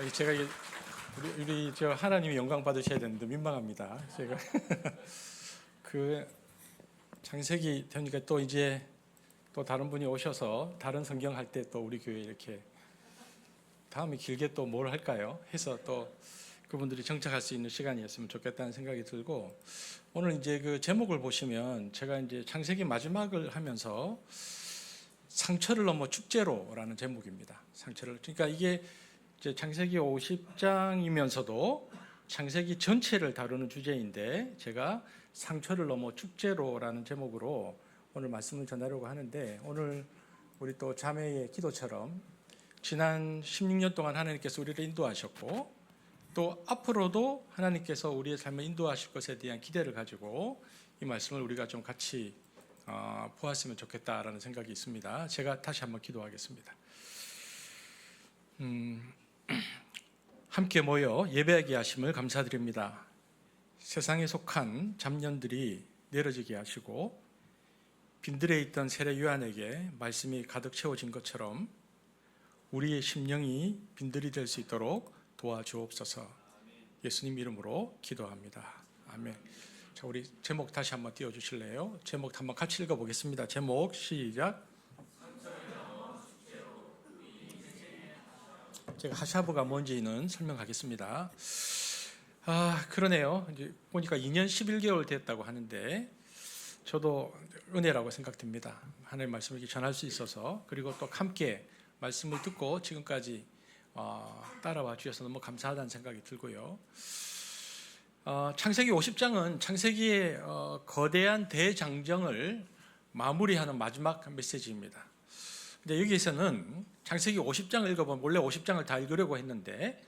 제가 우리 저 하나님이 영광 받으셔야 되는데 민망합니다. 제가 그 창세기 되니까 또 이제 또 다른 분이 오셔서 다른 성경 할 때 또 우리 교회 이렇게 다음에 길게 또 뭘 할까요? 해서 또 그분들이 정착할 수 있는 시간이었으면 좋겠다는 생각이 들고, 오늘 이제 그 제목을 보시면 제가 이제 창세기 마지막을 하면서 상처를 넘어 축제로라는 제목입니다. 상처를, 그러니까 이게 이제 창세기 50장이면서도 창세기 전체를 다루는 주제인데, 제가 상처를 넘어 축제로라는 제목으로 오늘 말씀을 전하려고 하는데, 오늘 우리 또 자매의 기도처럼 지난 16년 동안 하나님께서 우리를 인도하셨고, 또 앞으로도 하나님께서 우리의 삶을 인도하실 것에 대한 기대를 가지고 이 말씀을 우리가 좀 같이 보았으면 좋겠다라는 생각이 있습니다. 제가 다시 한번 기도하겠습니다. 함께 모여 예배하게 하심을 감사드립니다. 세상에 속한 잡년들이 내려지게 하시고 빈들에 있던 세례 요한에게 말씀이 가득 채워진 것처럼 우리의 심령이 빈들이 될 수 있도록 도와주옵소서. 예수님 이름으로 기도합니다. 아멘. 자, 우리 제목 다시 한번 띄워주실래요? 제목 한번 같이 읽어보겠습니다. 제목 시작. 제가 하샤브가 뭔지는 설명하겠습니다. 그러네요. 이제 보니까 2년 11개월 됐다고 하는데 저도 은혜라고 생각됩니다. 하나님의 말씀을 이렇게 전할 수 있어서, 그리고 또 함께 말씀을 듣고 지금까지 따라와 주셔서 너무 감사하다는 생각이 들고요. 창세기 50장은 창세기의 거대한 대장정을 마무리하는 마지막 메시지입니다. 근데 여기에서는 창세기 50장을 읽어보면, 원래 50장을 다 읽으려고 했는데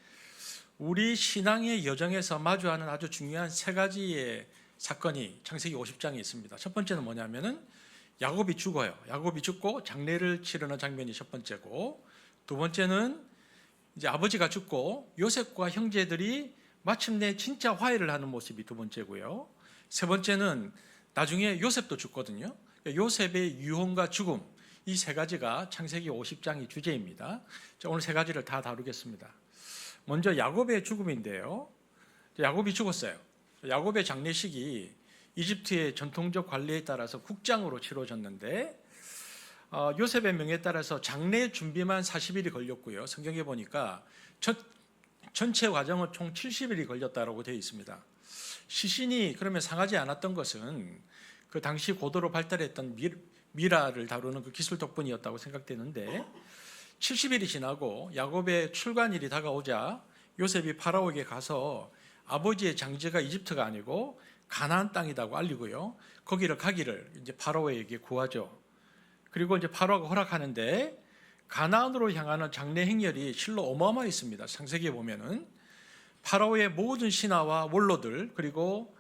우리 신앙의 여정에서 마주하는 아주 중요한 세 가지의 사건이 창세기 50장에 있습니다. 첫 번째는 뭐냐면은 야곱이 죽어요. 야곱이 죽고 장례를 치르는 장면이 첫 번째고, 두 번째는 이제 아버지가 죽고 요셉과 형제들이 마침내 진짜 화해를 하는 모습이 두 번째고요. 세 번째는 나중에 요셉도 죽거든요. 요셉의 유언과 죽음, 이 세 가지가 창세기 50장의 주제입니다. 오늘 세 가지를 다 다루겠습니다. 먼저 야곱의 죽음인데요. 야곱이 죽었어요. 야곱의 장례식이 이집트의 전통적 관리에 따라서 국장으로 치러졌는데 요셉의 명에 따라서 장례 준비만 40일이 걸렸고요. 성경에 보니까 전체 과정은 총 70일이 걸렸다고 되어 있습니다. 시신이 그러면 상하지 않았던 것은 그 당시 고도로 발달했던 미라를 다루는 그 기술 덕분이었다고 생각되는데, 70일이 지나고 야곱의 출관일이 다가오자 요셉이 파라오에게 가서 아버지의 장지가 이집트가 아니고 가나안 땅이라고 알리고요. 거기를 가기를 이제 파라오에게 구하죠. 그리고 이제 파라오가 허락하는데 가나안으로 향하는 장례 행렬이 실로 어마어마했습니다. 창세기에 보면은 파라오의 모든 신하와 원로들, 그리고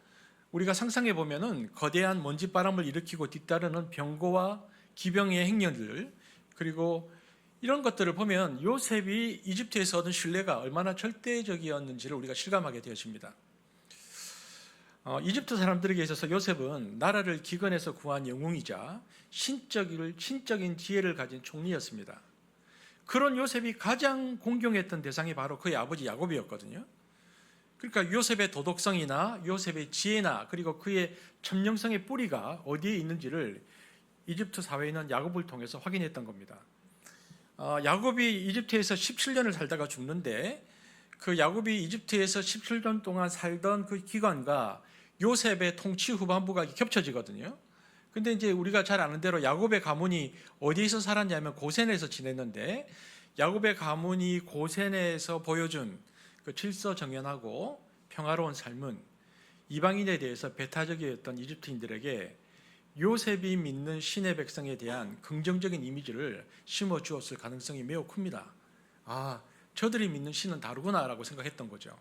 우리가 상상해 보면은 거대한 먼지바람을 일으키고 뒤따르는 병거와 기병의 행렬들, 그리고 이런 것들을 보면 요셉이 이집트에서 얻은 신뢰가 얼마나 절대적이었는지를 우리가 실감하게 되어집니다. 이집트 사람들에게 있어서 요셉은 나라를 기근에서 구한 영웅이자 신적인 지혜를 가진 총리였습니다. 그런 요셉이 가장 공경했던 대상이 바로 그의 아버지 야곱이었거든요. 그러니까 요셉의 도덕성이나 요셉의 지혜나 그리고 그의 천명성의 뿌리가 어디에 있는지를 이집트 사회는 야곱을 통해서 확인했던 겁니다. 야곱이 이집트에서 17년을 살다가 죽는데, 그 야곱이 이집트에서 17년 동안 살던 그 기간과 요셉의 통치 후반부가 겹쳐지거든요. 근데 이제 우리가 잘 아는 대로 야곱의 가문이 어디에서 살았냐면 고센에서 지냈는데, 야곱의 가문이 고센에서 보여준 그 질서정연하고 평화로운 삶은 이방인에 대해서 배타적이었던 이집트인들에게 요셉이 믿는 신의 백성에 대한 긍정적인 이미지를 심어주었을 가능성이 매우 큽니다. 저들이 믿는 신은 다르구나라고 생각했던 거죠.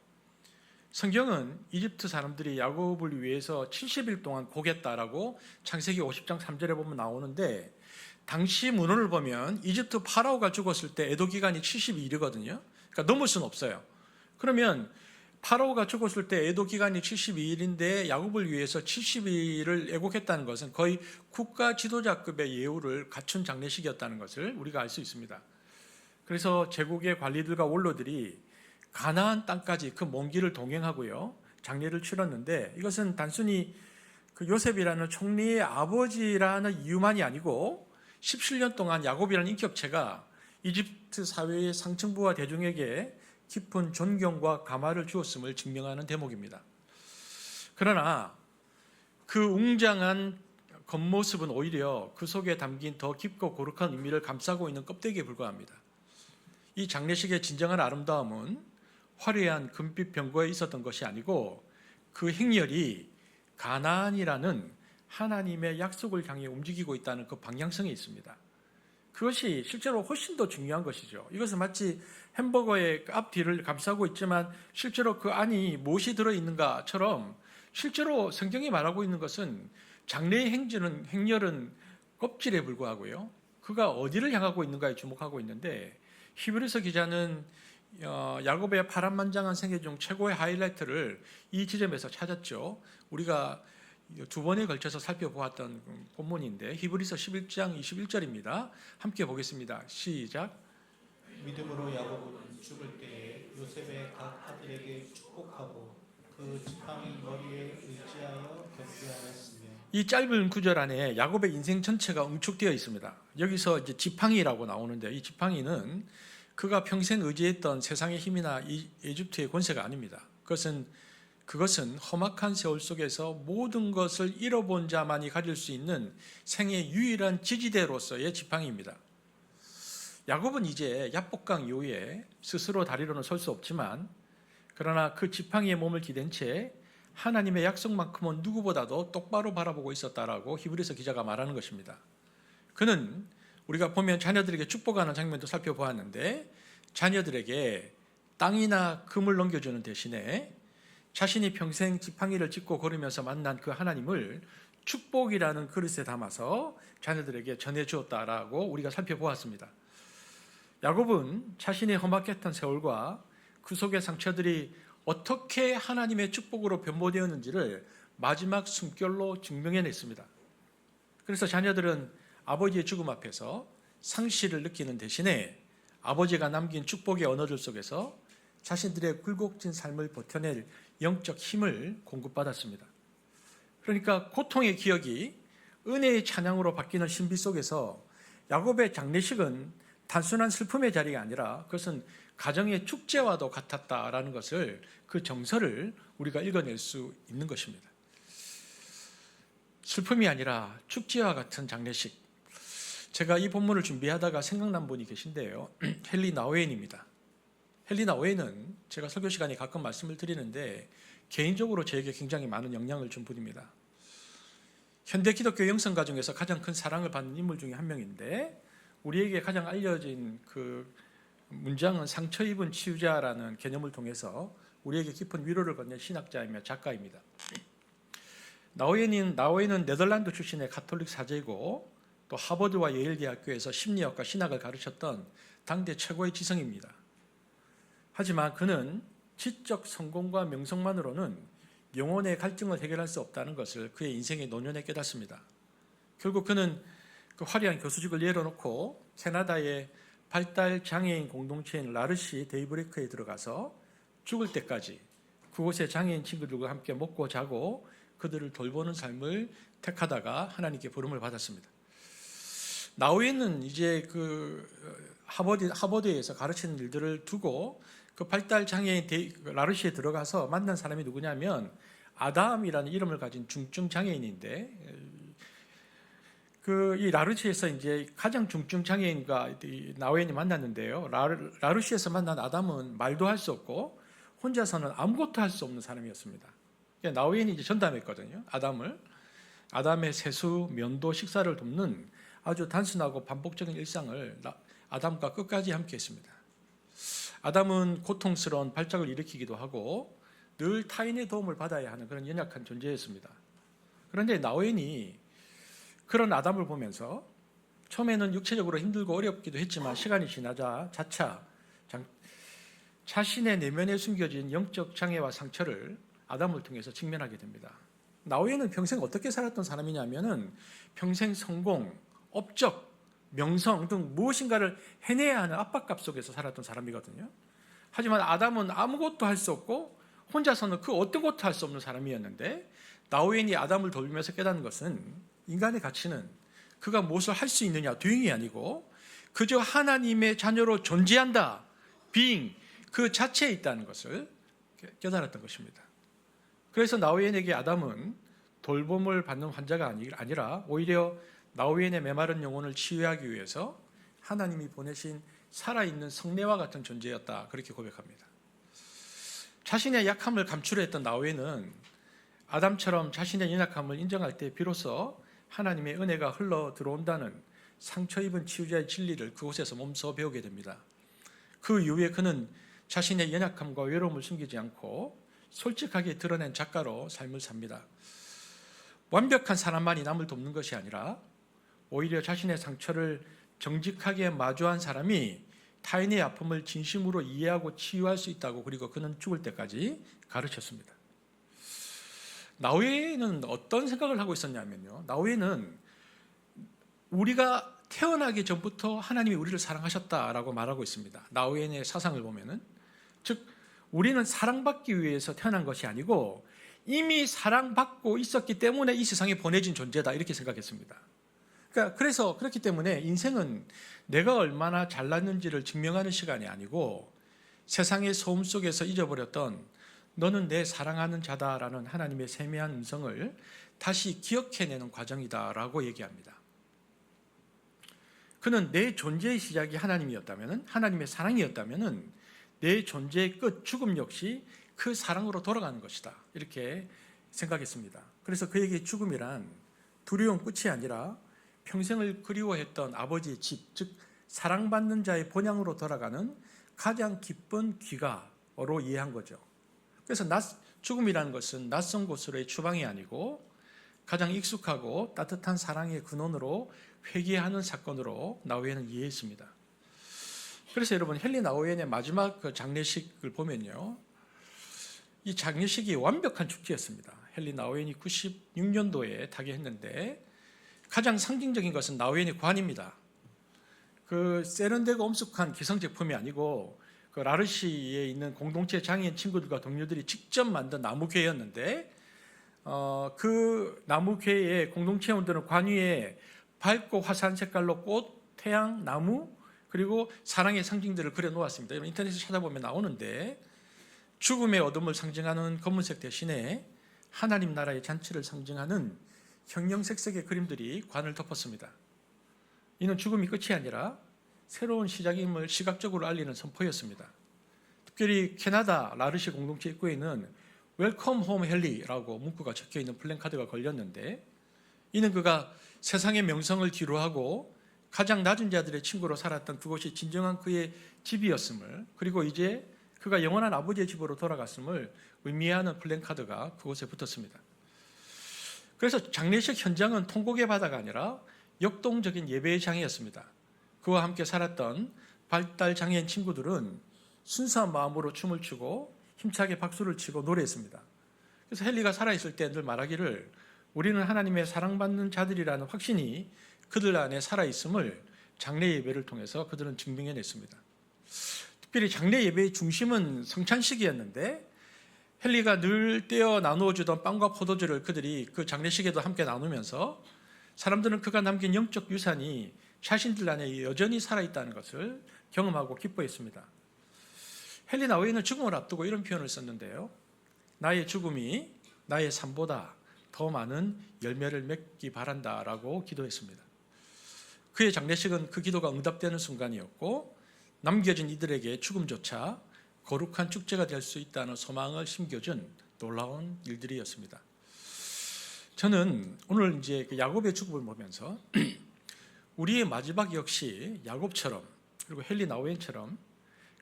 성경은 이집트 사람들이 야곱을 위해서 70일 동안 고겠다라고 창세기 50장 3절에 보면 나오는데, 당시 문헌을 보면 이집트 파라오가 죽었을 때 애도 기간이 72일이거든요. 그러니까 넘을 수는 없어요. 그러면 파라오가 죽었을 때 애도 기간이 72일인데 야곱을 위해서 70일을 애곡했다는 것은 거의 국가 지도자급의 예우를 갖춘 장례식이었다는 것을 우리가 알 수 있습니다. 그래서 제국의 관리들과 원로들이 가나안 땅까지 그 먼 길을 동행하고요. 장례를 치렀는데 이것은 단순히 그 요셉이라는 총리의 아버지라는 이유만이 아니고 17년 동안 야곱이라는 인격체가 이집트 사회의 상층부와 대중에게 깊은 존경과 감화를 주었음을 증명하는 대목입니다. 그러나 그 웅장한 겉모습은 오히려 그 속에 담긴 더 깊고 거룩한 의미를 감싸고 있는 껍데기에 불과합니다. 이 장례식의 진정한 아름다움은 화려한 금빛 병거에 있었던 것이 아니고 그 행렬이 가나안이라는 하나님의 약속을 향해 움직이고 있다는 그 방향성에 있습니다. 그것이 실제로 훨씬 더 중요한 것이죠. 이것은 마치 햄버거의 앞뒤를 감싸고 있지만 실제로 그 안이 무엇이 들어있는가처럼 실제로 성경이 말하고 있는 것은 장래의 행렬은 껍질에 불과하고요. 그가 어디를 향하고 있는가에 주목하고 있는데 히브리서 기자는 야곱의 파란만장한 생애 중 최고의 하이라이트를 이 지점에서 찾았죠. 우리가 두 번에 걸쳐서 살펴보았던 본문인데 히브리서 11장 21절입니다. 함께 보겠습니다. 시작. 믿음으로 야곱은 죽을 때에 요셉의 각 아들에게 축복하고 그 지팡이 머리에 의지하여 견디하였으며. 이 짧은 구절 안에 야곱의 인생 전체가 응축되어 있습니다. 여기서 이제 지팡이라고 나오는데 이 지팡이는 그가 평생 의지했던 세상의 힘이나 이집트의 권세가 아닙니다. 그것은 험악한 세월 속에서 모든 것을 잃어본 자만이 가질 수 있는 생의 유일한 지지대로서의 지팡이입니다. 야곱은 이제 야복강 이후에 스스로 다리로는 설 수 없지만 그러나 그 지팡이에 몸을 기댄 채 하나님의 약속만큼은 누구보다도 똑바로 바라보고 있었다라고 히브리서 기자가 말하는 것입니다. 그는 우리가 보면 자녀들에게 축복하는 장면도 살펴보았는데 자녀들에게 땅이나 금을 넘겨주는 대신에 자신이 평생 지팡이를 짚고 걸으면서 만난 그 하나님을 축복이라는 그릇에 담아서 자녀들에게 전해주었다라고 우리가 살펴보았습니다. 야곱은 자신의 험악했던 세월과 그 속의 상처들이 어떻게 하나님의 축복으로 변모되었는지를 마지막 숨결로 증명해냈습니다. 그래서 자녀들은 아버지의 죽음 앞에서 상실을 느끼는 대신에 아버지가 남긴 축복의 언어들 속에서 자신들의 굴곡진 삶을 버텨낼 영적 힘을 공급받았습니다. 그러니까 고통의 기억이 은혜의 찬양으로 바뀌는 신비 속에서 야곱의 장례식은 단순한 슬픔의 자리가 아니라 그것은 가정의 축제와도 같았다라는 것을 그 정서를 우리가 읽어낼 수 있는 것입니다. 슬픔이 아니라 축제와 같은 장례식. 제가 이 본문을 준비하다가 생각난 분이 계신데요. 헨리 나우엔입니다. 헨리 나우엔은 제가 설교 시간에 가끔 말씀을 드리는데 개인적으로 저에게 굉장히 많은 영향을 준 분입니다. 현대 기독교 영성가 중에서 가장 큰 사랑을 받는 인물 중에 한 명인데 우리에게 가장 알려진 그 문장은 상처 입은 치유자라는 개념을 통해서 우리에게 깊은 위로를 건넨 신학자이며 작가입니다. 나우엔은 네덜란드 출신의 가톨릭 사제이고 또 하버드와 예일 대학교에서 심리학과 신학을 가르쳤던 당대 최고의 지성입니다. 하지만 그는 지적 성공과 명성만으로는 영혼의 갈증을 해결할 수 없다는 것을 그의 인생의 노년에 깨닫습니다. 결국 그는 그 화려한 교수직을 내려놓고 캐나다의 발달 장애인 공동체인 라르시 데이브레이크에 들어가서 죽을 때까지 그곳의 장애인 친구들과 함께 먹고 자고 그들을 돌보는 삶을 택하다가 하나님께 부름을 받았습니다. 나우엔은 이제 그 하버드에서 가르치는 일들을 두고 그 발달 장애인 라르시에 들어가서 만난 사람이 누구냐면 아담이라는 이름을 가진 중증 장애인인데 이 라르시에서 이제 가장 중증 장애인과 나우엔이 만났는데요. 라르시에서 만난 아담은 말도 할 수 없고 혼자서는 아무것도 할 수 없는 사람이었습니다. 나우엔이 이제 전담했거든요. 아담의 세수, 면도, 식사를 돕는 아주 단순하고 반복적인 일상을 아담과 끝까지 함께했습니다. 아담은 고통스러운 발작을 일으키기도 하고 늘 타인의 도움을 받아야 하는 그런 연약한 존재였습니다. 그런데 나우엔이 그런 아담을 보면서 처음에는 육체적으로 힘들고 어렵기도 했지만 시간이 지나자 자차 자신의 내면에 숨겨진 영적 장애와 상처를 아담을 통해서 직면하게 됩니다. 나우엔은 평생 어떻게 살았던 사람이냐면은 평생 성공, 업적, 명성 등 무엇인가를 해내야 하는 압박감 속에서 살았던 사람이거든요. 하지만 아담은 아무것도 할 수 없고 혼자서는 그 어떤 것도 할 수 없는 사람이었는데 나우엔이 아담을 돌보면서 깨닫는 것은 인간의 가치는 그가 무엇을 할 수 있느냐 doing이 아니고 그저 하나님의 자녀로 존재한다 being 그 자체에 있다는 것을 깨달았던 것입니다. 그래서 나우엔에게 아담은 돌봄을 받는 환자가 아니라 오히려 나우엔의 메마른 영혼을 치유하기 위해서 하나님이 보내신 살아있는 성례와 같은 존재였다 그렇게 고백합니다. 자신의 약함을 감추려했던 나우엔은 아담처럼 자신의 연약함을 인정할 때 비로소 하나님의 은혜가 흘러 들어온다는 상처 입은 치유자의 진리를 그곳에서 몸소 배우게 됩니다. 그 이후에 그는 자신의 연약함과 외로움을 숨기지 않고 솔직하게 드러낸 작가로 삶을 삽니다. 완벽한 사람만이 남을 돕는 것이 아니라 오히려 자신의 상처를 정직하게 마주한 사람이 타인의 아픔을 진심으로 이해하고 치유할 수 있다고 그리고 그는 죽을 때까지 가르쳤습니다. 나우엔은 어떤 생각을 하고 있었냐면요. 나우엔은 우리가 태어나기 전부터 하나님이 우리를 사랑하셨다라고 말하고 있습니다. 나우엔의 사상을 보면은 즉 우리는 사랑받기 위해서 태어난 것이 아니고 이미 사랑받고 있었기 때문에 이 세상에 보내진 존재다 이렇게 생각했습니다. 그래서 그렇기 때문에 인생은 내가 얼마나 잘났는지를 증명하는 시간이 아니고 세상의 소음 속에서 잊어버렸던 너는 내 사랑하는 자다라는 하나님의 세미한 음성을 다시 기억해내는 과정이다라고 얘기합니다. 그는 내 존재의 시작이 하나님이었다면, 하나님의 사랑이었다면 내 존재의 끝, 죽음 역시 그 사랑으로 돌아가는 것이다 이렇게 생각했습니다. 그래서 그에게 죽음이란 두려움 끝이 아니라 평생을 그리워했던 아버지의 집, 즉 사랑받는 자의 본향으로 돌아가는 가장 기쁜 귀가로 이해한 거죠. 그래서 죽음이라는 것은 낯선 곳으로의 추방이 아니고 가장 익숙하고 따뜻한 사랑의 근원으로 회귀하는 사건으로 나우엔은 이해했습니다. 그래서 여러분 헨리 나우엔의 마지막 그 장례식을 보면요, 이 장례식이 완벽한 축제였습니다. 헨리 나우엔이 96년도에 타계했는데 가장 상징적인 것은 나우엔의 관입니다. 그 세련되고 엄숙한 기성 제품이 아니고 그 라르시에 있는 공동체 장애인 친구들과 동료들이 직접 만든 나무괴였는데 그 나무괴의 공동체 원들은 관 위에 밝고 화사한 색깔로 꽃, 태양, 나무 그리고 사랑의 상징들을 그려놓았습니다. 여러분 인터넷에 찾아보면 나오는데 죽음의 어둠을 상징하는 검은색 대신에 하나님 나라의 잔치를 상징하는 형형색색의 그림들이 관을 덮었습니다. 이는 죽음이 끝이 아니라 새로운 시작임을 시각적으로 알리는 선포였습니다. 특별히 캐나다 라르시 공동체 입구에는 웰컴 홈 헨리라고 문구가 적혀있는 플랜카드가 걸렸는데 이는 그가 세상의 명성을 뒤로하고 가장 낮은 자들의 친구로 살았던 그곳이 진정한 그의 집이었음을 그리고 이제 그가 영원한 아버지의 집으로 돌아갔음을 의미하는 플랜카드가 그곳에 붙었습니다. 그래서 장례식 현장은 통곡의 바다가 아니라 역동적인 예배의 장이었습니다. 그와 함께 살았던 발달 장애인 친구들은 순수한 마음으로 춤을 추고 힘차게 박수를 치고 노래했습니다. 그래서 헨리가 살아있을 때 늘 말하기를 우리는 하나님의 사랑받는 자들이라는 확신이 그들 안에 살아있음을 장례 예배를 통해서 그들은 증명해냈습니다. 특별히 장례 예배의 중심은 성찬식이었는데 헨리가 늘 떼어 나누어주던 빵과 포도주를 그들이 그 장례식에도 함께 나누면서 사람들은 그가 남긴 영적 유산이 자신들 안에 여전히 살아있다는 것을 경험하고 기뻐했습니다. 헨리 나우엔은 죽음을 앞두고 이런 표현을 썼는데요. 나의 죽음이 나의 삶보다 더 많은 열매를 맺기 바란다라고 기도했습니다. 그의 장례식은 그 기도가 응답되는 순간이었고 남겨진 이들에게 죽음조차 거룩한 축제가 될 수 있다는 소망을 심겨준 놀라운 일들이었습니다. 저는 오늘 이제 야곱의 죽음을 보면서 우리의 마지막 역시 야곱처럼 그리고 헨리 나우엔처럼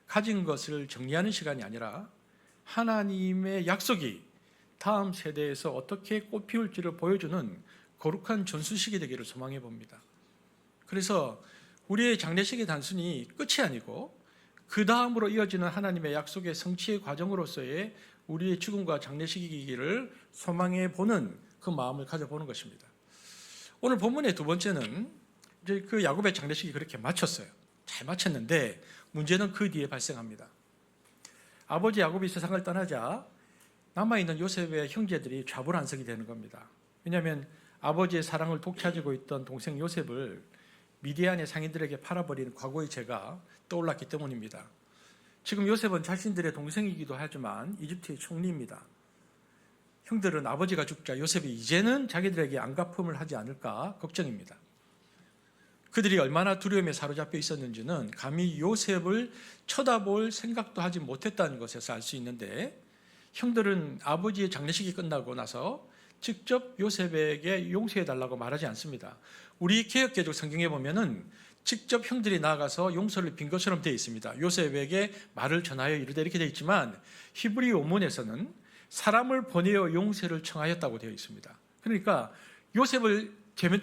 가진 것을 정리하는 시간이 아니라 하나님의 약속이 다음 세대에서 어떻게 꽃피울지를 보여주는 거룩한 전수식이 되기를 소망해 봅니다. 그래서 우리의 장례식이 단순히 끝이 아니고 그 다음으로 이어지는 하나님의 약속의 성취의 과정으로서의 우리의 죽음과 장례식이기를 소망해 보는 그 마음을 가져보는 것입니다. 오늘 본문의 두 번째는 이제 그 야곱의 장례식이 그렇게 마쳤어요. 잘 마쳤는데 문제는 그 뒤에 발생합니다. 아버지 야곱이 세상을 떠나자 남아있는 요셉의 형제들이 좌불안석이 되는 겁니다. 왜냐하면 아버지의 사랑을 독차지고 있던 동생 요셉을 미디안의 상인들에게 팔아버리는 과거의 죄가 떠올랐기 때문입니다. 지금 요셉은 자신들의 동생이기도 하지만 이집트의 총리입니다. 형들은 아버지가 죽자 요셉이 이제는 자기들에게 안갚음을 하지 않을까 걱정입니다. 그들이 얼마나 두려움에 사로잡혀 있었는지는 감히 요셉을 쳐다볼 생각도 하지 못했다는 것에서 알 수 있는데, 형들은 아버지의 장례식이 끝나고 나서 직접 요셉에게 용서해달라고 말하지 않습니다. 우리 개역개정 성경에 보면은 직접 형들이 나아가서 용서를 빈 것처럼 되어 있습니다. 요셉에게 말을 전하여 이르되 이렇게 되어 있지만 히브리 원문에서는 사람을 보내어 용서를 청하였다고 되어 있습니다. 그러니까 요셉을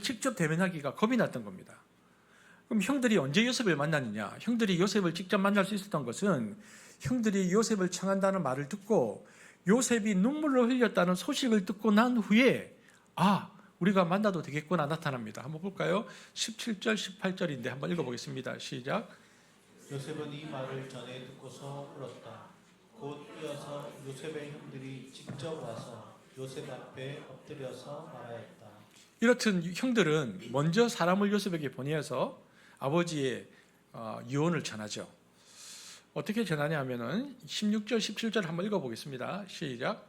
직접 대면하기가 겁이 났던 겁니다. 그럼 형들이 언제 요셉을 만났느냐? 형들이 요셉을 직접 만날 수 있었던 것은 형들이 요셉을 청한다는 말을 듣고 요셉이 눈물을 흘렸다는 소식을 듣고 난 후에 우리가 만나도 되겠구나 나타납니다. 한번 볼까요? 17절, 18절인데 한번 읽어보겠습니다. 시작. 요셉은 이 말을 전해 듣고서 울었다. 곧 이어서 요셉의 형들이 직접 와서 요셉 앞에 엎드려서 말하였다. 이렇듯 형들은 먼저 사람을 요셉에게 보내어서 아버지의 유언을 전하죠. 어떻게 전하냐 하면은 16절, 17절 한번 읽어보겠습니다. 시작.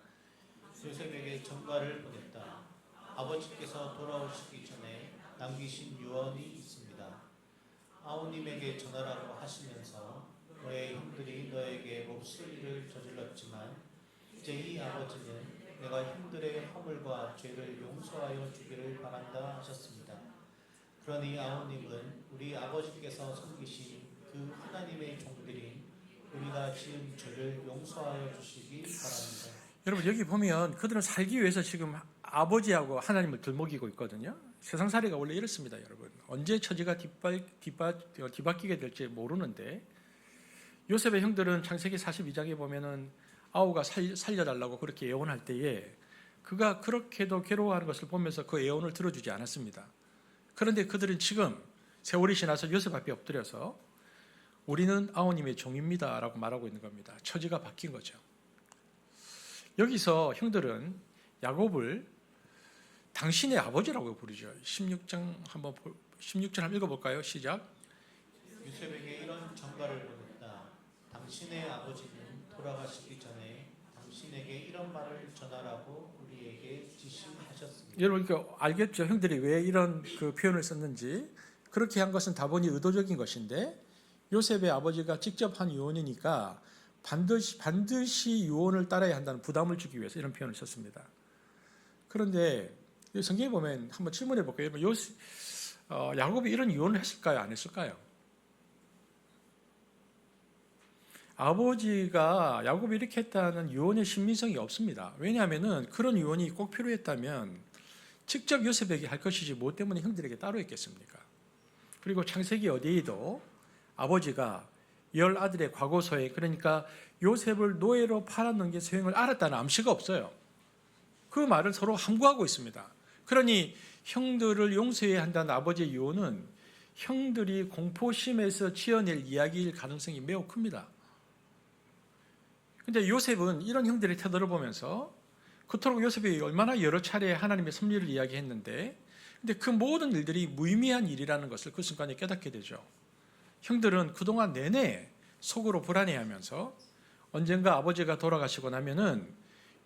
요셉에게 전가를 보냈다. 아버지께서 돌아오시기 전에 남기신 유언이 있습니다. 아우님에게 전하라고 하시면서 너의 형들이 너에게 몹쓸 저질렀지만 이제 이 아버지는 내가 형들의 허물과 죄를 용서하여 주기를 바란다 하셨습니다. 그러니 아우님은 우리 아버지께서 섬기신 그 하나님의 종들인 우리가 지은 죄를 용서하여 주시기 바랍니다. 여러분 여기 보면 그들은 살기 위해서 지금 아버지하고 하나님을 들먹이고 있거든요. 세상살이가 원래 이렇습니다, 여러분. 언제 처지가 뒤바뀌게 될지 모르는데, 요셉의 형들은 창세기 42장에 보면은 아우가 살려달라고 그렇게 애원할 때에 그가 그렇게도 괴로워하는 것을 보면서 그 애원을 들어주지 않았습니다. 그런데 그들은 지금 세월이 지나서 요셉 앞에 엎드려서 우리는 아우님의 종입니다 라고 말하고 있는 겁니다. 처지가 바뀐 거죠. 여기서 형들은 야곱을 당신의 아버지라고 부르죠. 16장 한번 16절 한번 읽어볼까요? 시작. 요셉에게 이런 전가를 보냈다. 당신의 아버지는 돌아가시기 전에 당신에게 이런 말을 전하라고 우리에게 지시하셨습니다. 여러분 알겠죠? 형들이 왜 이런 그 표현을 썼는지. 그렇게 한 것은 다분히 의도적인 것인데, 요셉의 아버지가 직접 한 유언이니까 반드시 유언을 따라야 한다는 부담을 주기 위해서 이런 표현을 썼습니다. 그런데 성경에 보면 한번 질문해 볼까요? 야곱이 이런 유언을 했을까요? 안 했을까요? 아버지가 야곱이 이렇게 했다는 유언의 신빙성이 없습니다. 왜냐하면 그런 유언이 꼭 필요했다면 직접 요셉에게 할 것이지 뭐 때문에 형들에게 따로 했겠습니까? 그리고 창세기 어디에도 아버지가 10아들의 과거소에, 그러니까 요셉을 노예로 팔았는 게 소행을 알았다는 암시가 없어요. 그 말을 서로 함구하고 있습니다. 그러니 형들을 용서해야 한다는 아버지의 유언은 형들이 공포심에서 지어낼 이야기일 가능성이 매우 큽니다. 그런데 요셉은 이런 형들의 태도를 보면서 그토록 요셉이 얼마나 여러 차례 하나님의 섭리를 이야기했는데, 근데 그 모든 일들이 무의미한 일이라는 것을 그 순간에 깨닫게 되죠. 형들은 그동안 내내 속으로 불안해하면서 언젠가 아버지가 돌아가시고 나면은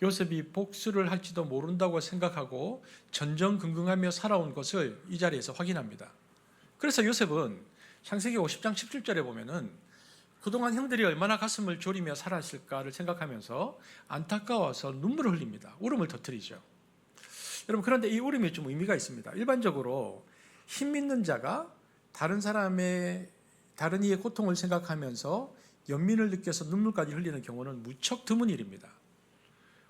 요셉이 복수를 할지도 모른다고 생각하고 전전긍긍하며 살아온 것을 이 자리에서 확인합니다. 그래서 요셉은 창세기 50장 17절에 보면은 그동안 형들이 얼마나 가슴을 졸이며 살았을까를 생각하면서 안타까워서 눈물을 흘립니다. 울음을 터뜨리죠. 여러분, 그런데 이 울음이 좀 의미가 있습니다. 일반적으로 힘 있는 자가 다른 이의 고통을 생각하면서 연민을 느껴서 눈물까지 흘리는 경우는 무척 드문 일입니다.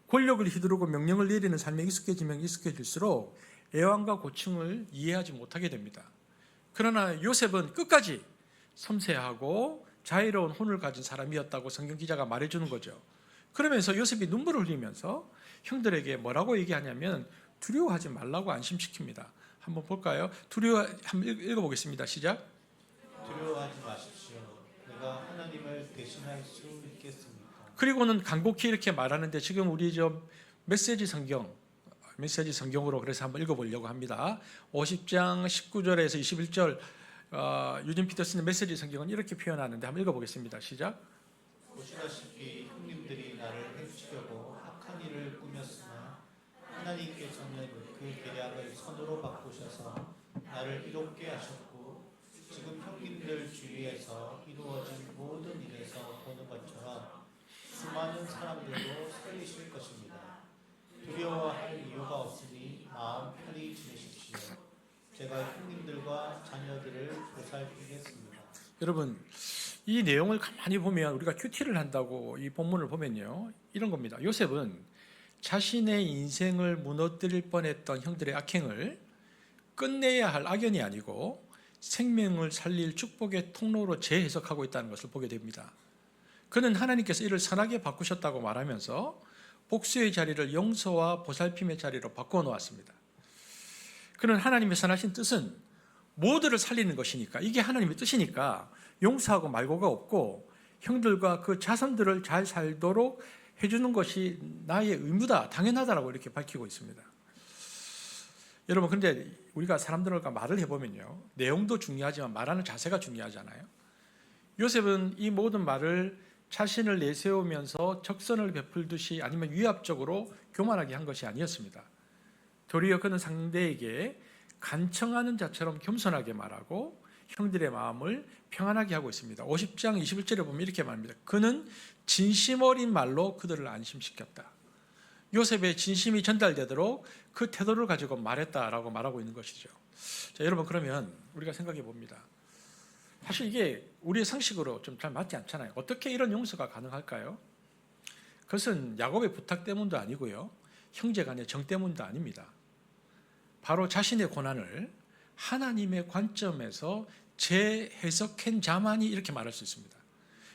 권력을 휘두르고 명령을 내리는 삶에 익숙해지면 익숙해질수록 애환과 고충을 이해하지 못하게 됩니다. 그러나 요셉은 끝까지 섬세하고 자애로운 혼을 가진 사람이었다고 성경 기자가 말해주는 거죠. 그러면서 요셉이 눈물을 흘리면서 형들에게 뭐라고 얘기하냐면 두려워하지 말라고 안심시킵니다. 한번 볼까요? 한번 읽어보겠습니다. 시작. 두려워하지 마십시오. 내가 하나님을 대신할 수 있겠습니까? 그리고는 간곡히 이렇게 말하는데 지금 우리 저 메시지 성경으로 그래서 한번 읽어보려고 합니다. 50장 19절에서 21절 유진 피터슨의 메시지 성경은 이렇게 표현하는데 한번 읽어보겠습니다. 시작. 보시다시피 형님들이 나를 해치려고 악한 일을 꾸몄으나 하나님께서는 그 계략을 선으로 바꾸셔서 나를 이롭게 하셨고 지금 형님들 주위에서 이루어진 모든 일에서 보는 것처럼 수많은 사람들도 살리실 것입니다. 두려워할 이유가 없으니 마음 편히 지내십시오. 제가 형님들과 자녀들을 보살피겠습니다. 여러분, 이 내용을 가만히 보면 우리가 큐티를 한다고 이 본문을 보면요, 이런 겁니다. 요셉은 자신의 인생을 무너뜨릴 뻔했던 형들의 악행을 끝내야 할 악연이 아니고 생명을 살릴 축복의 통로로 재해석하고 있다는 것을 보게 됩니다. 그는 하나님께서 이를 선하게 바꾸셨다고 말하면서 복수의 자리를 용서와 보살핌의 자리로 바꾸어 놓았습니다. 그는 하나님의 선하신 뜻은 모두를 살리는 것이니까, 이게 하나님의 뜻이니까 용서하고 말고가 없고 형들과 그 자손들을 잘 살도록 해주는 것이 나의 의무다, 당연하다라고 이렇게 밝히고 있습니다. 여러분, 근데 우리가 사람들과 말을 해보면요, 내용도 중요하지만 말하는 자세가 중요하잖아요. 요셉은 이 모든 말을 자신을 내세우면서 적선을 베풀듯이 아니면 위압적으로 교만하게 한 것이 아니었습니다. 도리어 그는 상대에게 간청하는 자처럼 겸손하게 말하고 형들의 마음을 평안하게 하고 있습니다. 50장 21절에 보면 이렇게 말합니다. 그는 진심 어린 말로 그들을 안심시켰다. 요셉의 진심이 전달되도록 그 태도를 가지고 말했다라고 말하고 있는 것이죠. 자, 여러분, 그러면 우리가 생각해 봅니다. 사실 이게 우리의 상식으로 좀 잘 맞지 않잖아요. 어떻게 이런 용서가 가능할까요? 그것은 야곱의 부탁 때문도 아니고요, 형제 간의 정 때문도 아닙니다. 바로 자신의 고난을 하나님의 관점에서 재해석한 자만이 이렇게 말할 수 있습니다.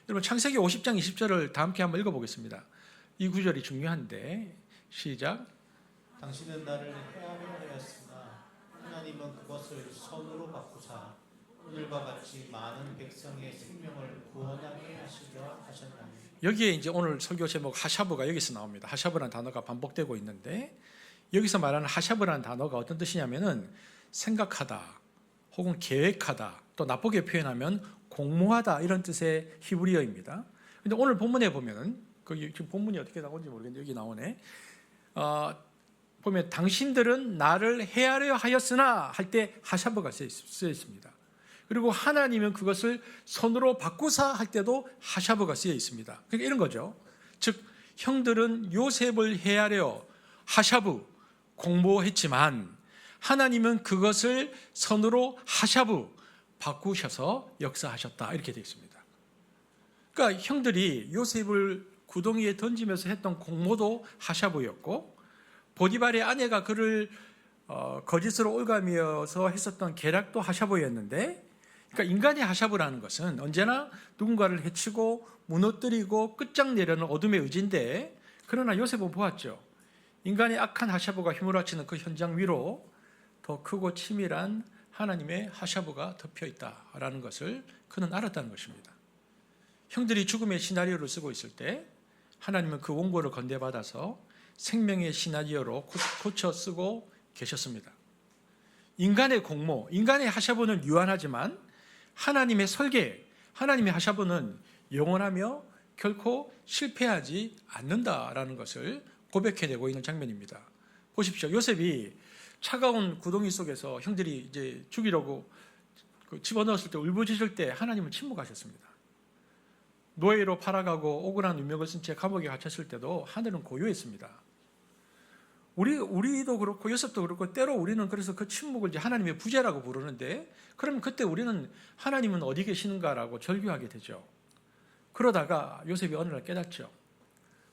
여러분, 창세기 50장 20절을 다 함께 한번 읽어보겠습니다. 이 구절이 중요한데, 시작. 당신은 나를 해하려 하였으나 하나님은 그것을 선으로 바꾸사 오늘과 같이 많은 백성의 생명을 구원하게 하시려 하셨나니. 여기에 이제 오늘 설교 제목 하샤브가 여기서 나옵니다. 하샤브라는 단어가 반복되고 있는데, 여기서 말하는 하샤브라는 단어가 어떤 뜻이냐면은 생각하다 혹은 계획하다, 또 나쁘게 표현하면 공모하다, 이런 뜻의 히브리어입니다. 근데 오늘 본문에 보면은 지금 본문이 어떻게 나오는지 모르겠는데 여기 나오네. 보면 당신들은 나를 해하려 하였으나 할 때 하샤브가 쓰여 있습니다. 그리고 하나님은 그것을 선으로 바꾸사 할 때도 하샤브가 쓰여 있습니다. 그러니까 이런 거죠. 즉 형들은 요셉을 해하려 하샤브, 공모했지만 하나님은 그것을 선으로 하샤브, 바꾸셔서 역사하셨다, 이렇게 되어 있습니다. 그러니까 형들이 요셉을 구덩이에 던지면서 했던 공모도 하샤브였고, 보디발의 아내가 그를 거짓으로 올가미어서 했었던 계략도 하샤브였는데, 그러니까 인간의 하샤브라는 것은 언제나 누군가를 해치고 무너뜨리고 끝장내려는 어둠의 의지인데, 그러나 요셉은 보았죠. 인간의 악한 하샤브가 휘몰아치는 그 현장 위로 더 크고 치밀한 하나님의 하샤브가 덮여있다라는 것을 그는 알았다는 것입니다. 형들이 죽음의 시나리오를 쓰고 있을 때 하나님은 그 원고를 건네받아서 생명의 시나리오로 고쳐 쓰고 계셨습니다. 인간의 공모, 인간의 하샤브는 유한하지만 하나님의 설계, 하나님의 하샤브는 영원하며 결코 실패하지 않는다라는 것을 고백해내고 있는 장면입니다. 보십시오. 요셉이 차가운 구덩이 속에서 형들이 이제 죽이려고 집어넣었을 때, 울부짖을 때 하나님은 침묵하셨습니다. 노예로 팔아가고 억울한 누명을 쓴 채 감옥에 갇혔을 때도 하늘은 고요했습니다. 우리도 그렇고 요셉도 그렇고 때로 우리는 그래서 그 침묵을 이제 하나님의 부재라고 부르는데, 그러면 그때 우리는 하나님은 어디 계시는가라고 절규하게 되죠. 그러다가 요셉이 어느 날 깨닫죠.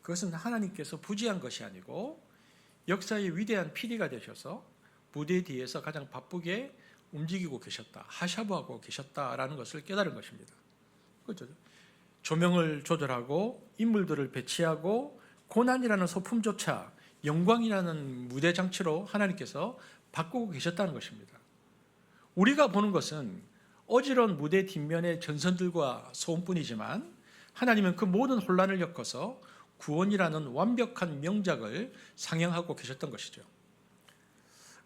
그것은 하나님께서 부재한 것이 아니고 역사의 위대한 PD가 되셔서 무대 뒤에서 가장 바쁘게 움직이고 계셨다, 하샤브하고 계셨다라는 것을 깨달은 것입니다. 그렇죠? 조명을 조절하고 인물들을 배치하고 고난이라는 소품조차 영광이라는 무대 장치로 하나님께서 바꾸고 계셨다는 것입니다. 우리가 보는 것은 어지러운 무대 뒷면의 전선들과 소음뿐이지만 하나님은 그 모든 혼란을 엮어서 구원이라는 완벽한 명작을 상영하고 계셨던 것이죠.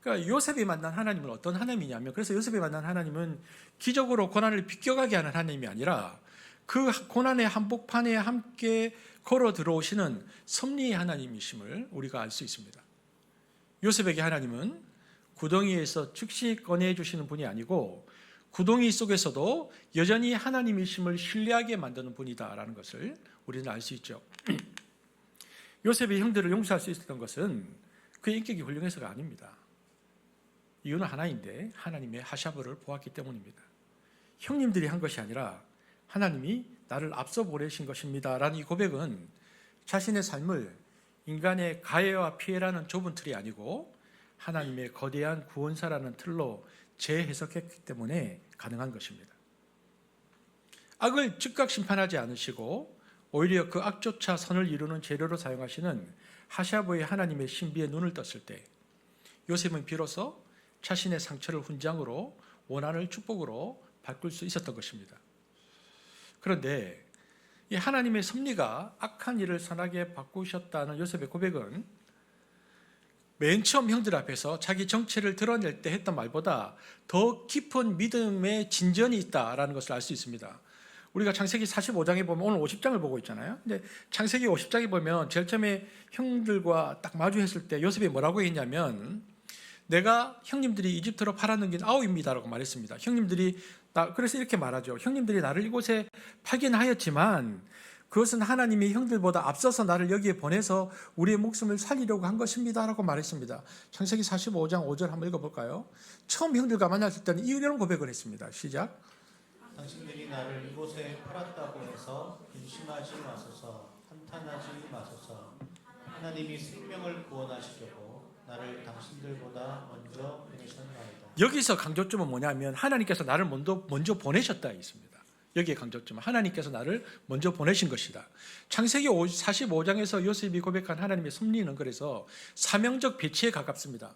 그러니까 요셉이 만난 하나님은 어떤 하나님이냐면, 그래서 요셉이 만난 하나님은 기적으로 고난을 비껴가게 하는 하나님이 아니라 그 고난의 한복판에 함께 걸어 들어오시는 섭리의 하나님이심을 우리가 알 수 있습니다. 요셉에게 하나님은 구덩이에서 즉시 꺼내주시는 분이 아니고 구덩이 속에서도 여전히 하나님이심을 신뢰하게 만드는 분이다라는 것을 우리는 알 수 있죠. 요셉이 형들을 용서할 수 있었던 것은 그의 인격이 훌륭해서가 아닙니다. 이유는 하나인데 하나님의 하샤브를 보았기 때문입니다. 형님들이 한 것이 아니라 하나님이 나를 앞서 보내신 것입니다 라는 이 고백은 자신의 삶을 인간의 가해와 피해라는 좁은 틀이 아니고 하나님의 거대한 구원사라는 틀로 재해석했기 때문에 가능한 것입니다. 악을 즉각 심판하지 않으시고 오히려 그 악조차 선을 이루는 재료로 사용하시는 하샤브의 하나님의 신비에 눈을 떴을 때 요셉은 비로소 자신의 상처를 훈장으로 원한을 축복으로 바꿀 수 있었던 것입니다. 그런데 이 하나님의 섭리가 악한 일을 선하게 바꾸셨다는 요셉의 고백은 맨 처음 형들 앞에서 자기 정체를 드러낼 때 했던 말보다 더 깊은 믿음의 진전이 있다라는 것을 알 수 있습니다. 우리가 창세기 45장에 보면 오늘 50장을 보고 있잖아요. 근데 창세기 50장에 보면 제일 처음에 형들과 딱 마주했을 때 요셉이 뭐라고 했냐면 내가 형님들이 이집트로 팔아넘긴 아우입니다라고 말했습니다. 형님들이 그래서 이렇게 말하죠. 형님들이 나를 이곳에 팔긴 하였지만 그것은 하나님이 형들보다 앞서서 나를 여기에 보내서 우리의 목숨을 살리려고 한 것입니다라고 말했습니다. 창세기 45장 5절 한번 읽어볼까요? 처음 형들과 만났을 때는 이런 고백을 했습니다. 시작. 당신들이 나를 이곳에 팔았다고 해서 근심하지 마소서, 한탄하지 마소서. 하나님이 생명을 구원하시려고 나를 당신들보다 먼저 보내셨나이다. 여기서 강조점은 뭐냐면 하나님께서 나를 먼저 보내셨다 있습니다. 여기에 강조점은 하나님께서 나를 먼저 보내신 것이다. 창세기 45장에서 요셉이 고백한 하나님의 섭리는 그래서 사명적 배치에 가깝습니다.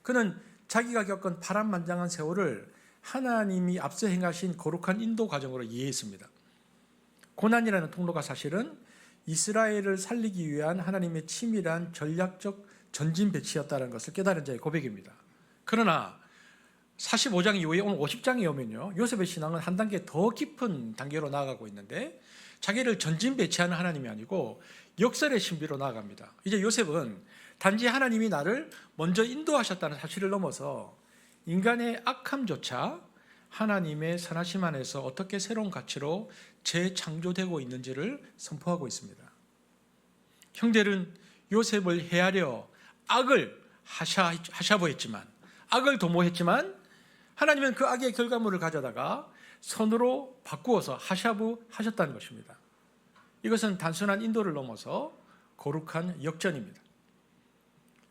그는 자기가 겪은 파란만장한 세월을 하나님이 앞서 행하신 거룩한 인도 과정으로 이해했습니다. 고난이라는 통로가 사실은 이스라엘을 살리기 위한 하나님의 치밀한 전략적 전진 배치였다는 것을 깨달은 자의 고백입니다. 그러나 45장 이후에 오늘 50장에 오면요, 요셉의 신앙은 한 단계 더 깊은 단계로 나아가고 있는데 자기를 전진 배치하는 하나님이 아니고 역설의 신비로 나아갑니다. 이제 요셉은 단지 하나님이 나를 먼저 인도하셨다는 사실을 넘어서 인간의 악함조차 하나님의 선하심 안에서 어떻게 새로운 가치로 재창조되고 있는지를 선포하고 있습니다. 형들은 요셉을 해하려 악을 하샤브했지만, 악을 도모했지만 하나님은 그 악의 결과물을 가져다가 선으로 바꾸어서 하샤브 하셨다는 것입니다. 이것은 단순한 인도를 넘어서 거룩한 역전입니다.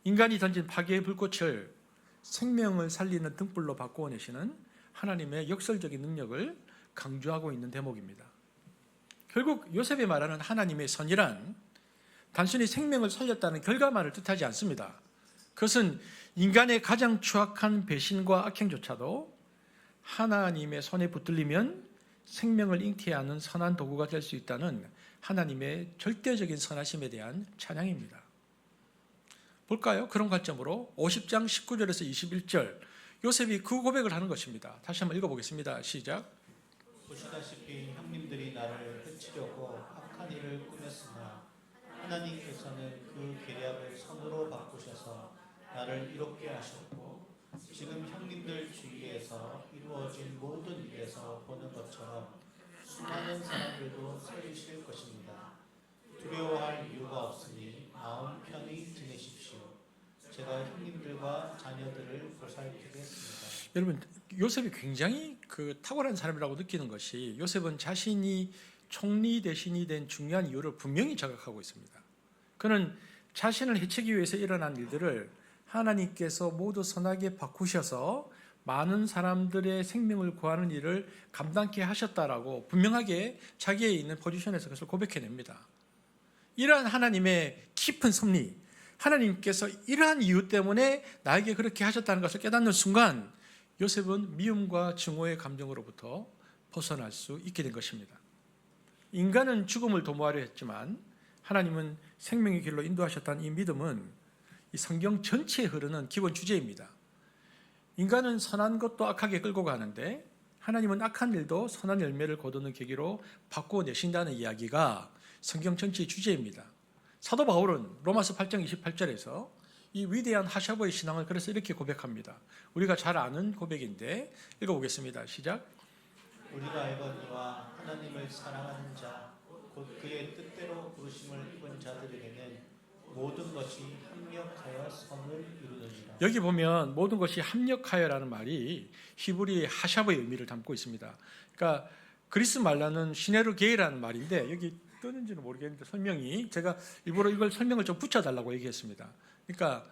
인간이 던진 파괴의 불꽃을 생명을 살리는 등불로 바꾸어내시는 하나님의 역설적인 능력을 강조하고 있는 대목입니다. 결국 요셉이 말하는 하나님의 선이란 단순히 생명을 살렸다는 결과만을 뜻하지 않습니다. 그것은 인간의 가장 추악한 배신과 악행조차도 하나님의 손에 붙들리면 생명을 잉태하는 선한 도구가 될 수 있다는 하나님의 절대적인 선하심에 대한 찬양입니다. 볼까요? 그런 관점으로 50장 19절에서 21절 요셉이 그 고백을 하는 것입니다. 다시 한번 읽어보겠습니다. 시작. 보시다시피 형님들이 나를 해치려고 악한 일을 꾸몄으나 하나님께서는 그 계략을 선으로 바꾸셔서 나를 이롭게 하셨고 지금 형님들 주위에서 이루어진 모든 일에서 보는 것처럼 수많은 사람들도 살리실 것입니다. 두려워할 이유가 없으니 마음 편히 지내십시오. 제가 형님들과 자녀들을 보살피겠습니다. 여러분, 요셉이 굉장히 탁월한 사람이라고 느끼는 것이 요셉은 자신이 총리 대신이 된 중요한 이유를 분명히 자각하고 있습니다. 그는 자신을 해치기 위해서 일어난 일들을 하나님께서 모두 선하게 바꾸셔서 많은 사람들의 생명을 구하는 일을 감당케 하셨다라고 분명하게 자기의 있는 포지션에서 그것을 고백해냅니다. 이러한 하나님의 깊은 섭리, 하나님께서 이러한 이유 때문에 나에게 그렇게 하셨다는 것을 깨닫는 순간 요셉은 미움과 증오의 감정으로부터 벗어날 수 있게 된 것입니다. 인간은 죽음을 도모하려 했지만 하나님은 생명의 길로 인도하셨다는 이 믿음은 이 성경 전체에 흐르는 기본 주제입니다. 인간은 선한 것도 악하게 끌고 가는데 하나님은 악한 일도 선한 열매를 거두는 계기로 바꾸어내신다는 이야기가 성경 전체의 주제입니다. 사도 바울은 로마서 8장 28절에서 이 위대한 하샤브의 신앙을 그래서 이렇게 고백합니다. 우리가 잘 아는 고백인데 읽어보겠습니다. 시작. 우리가 알거니와 하나님을 사랑하는 자, 곧 그의 뜻대로 부르심을 입은 자들에게는 모든 것이 합력하여 선을 이루느니라. 여기 보면 모든 것이 합력하여라는 말이 히브리의 하샤브의 의미를 담고 있습니다. 그러니까 그리스 말로는 시네르게이라는 말인데 여기 뜨는지는 모르겠는데 설명이 제가 일부러 이걸 설명을 좀 붙여달라고 얘기했습니다. 그러니까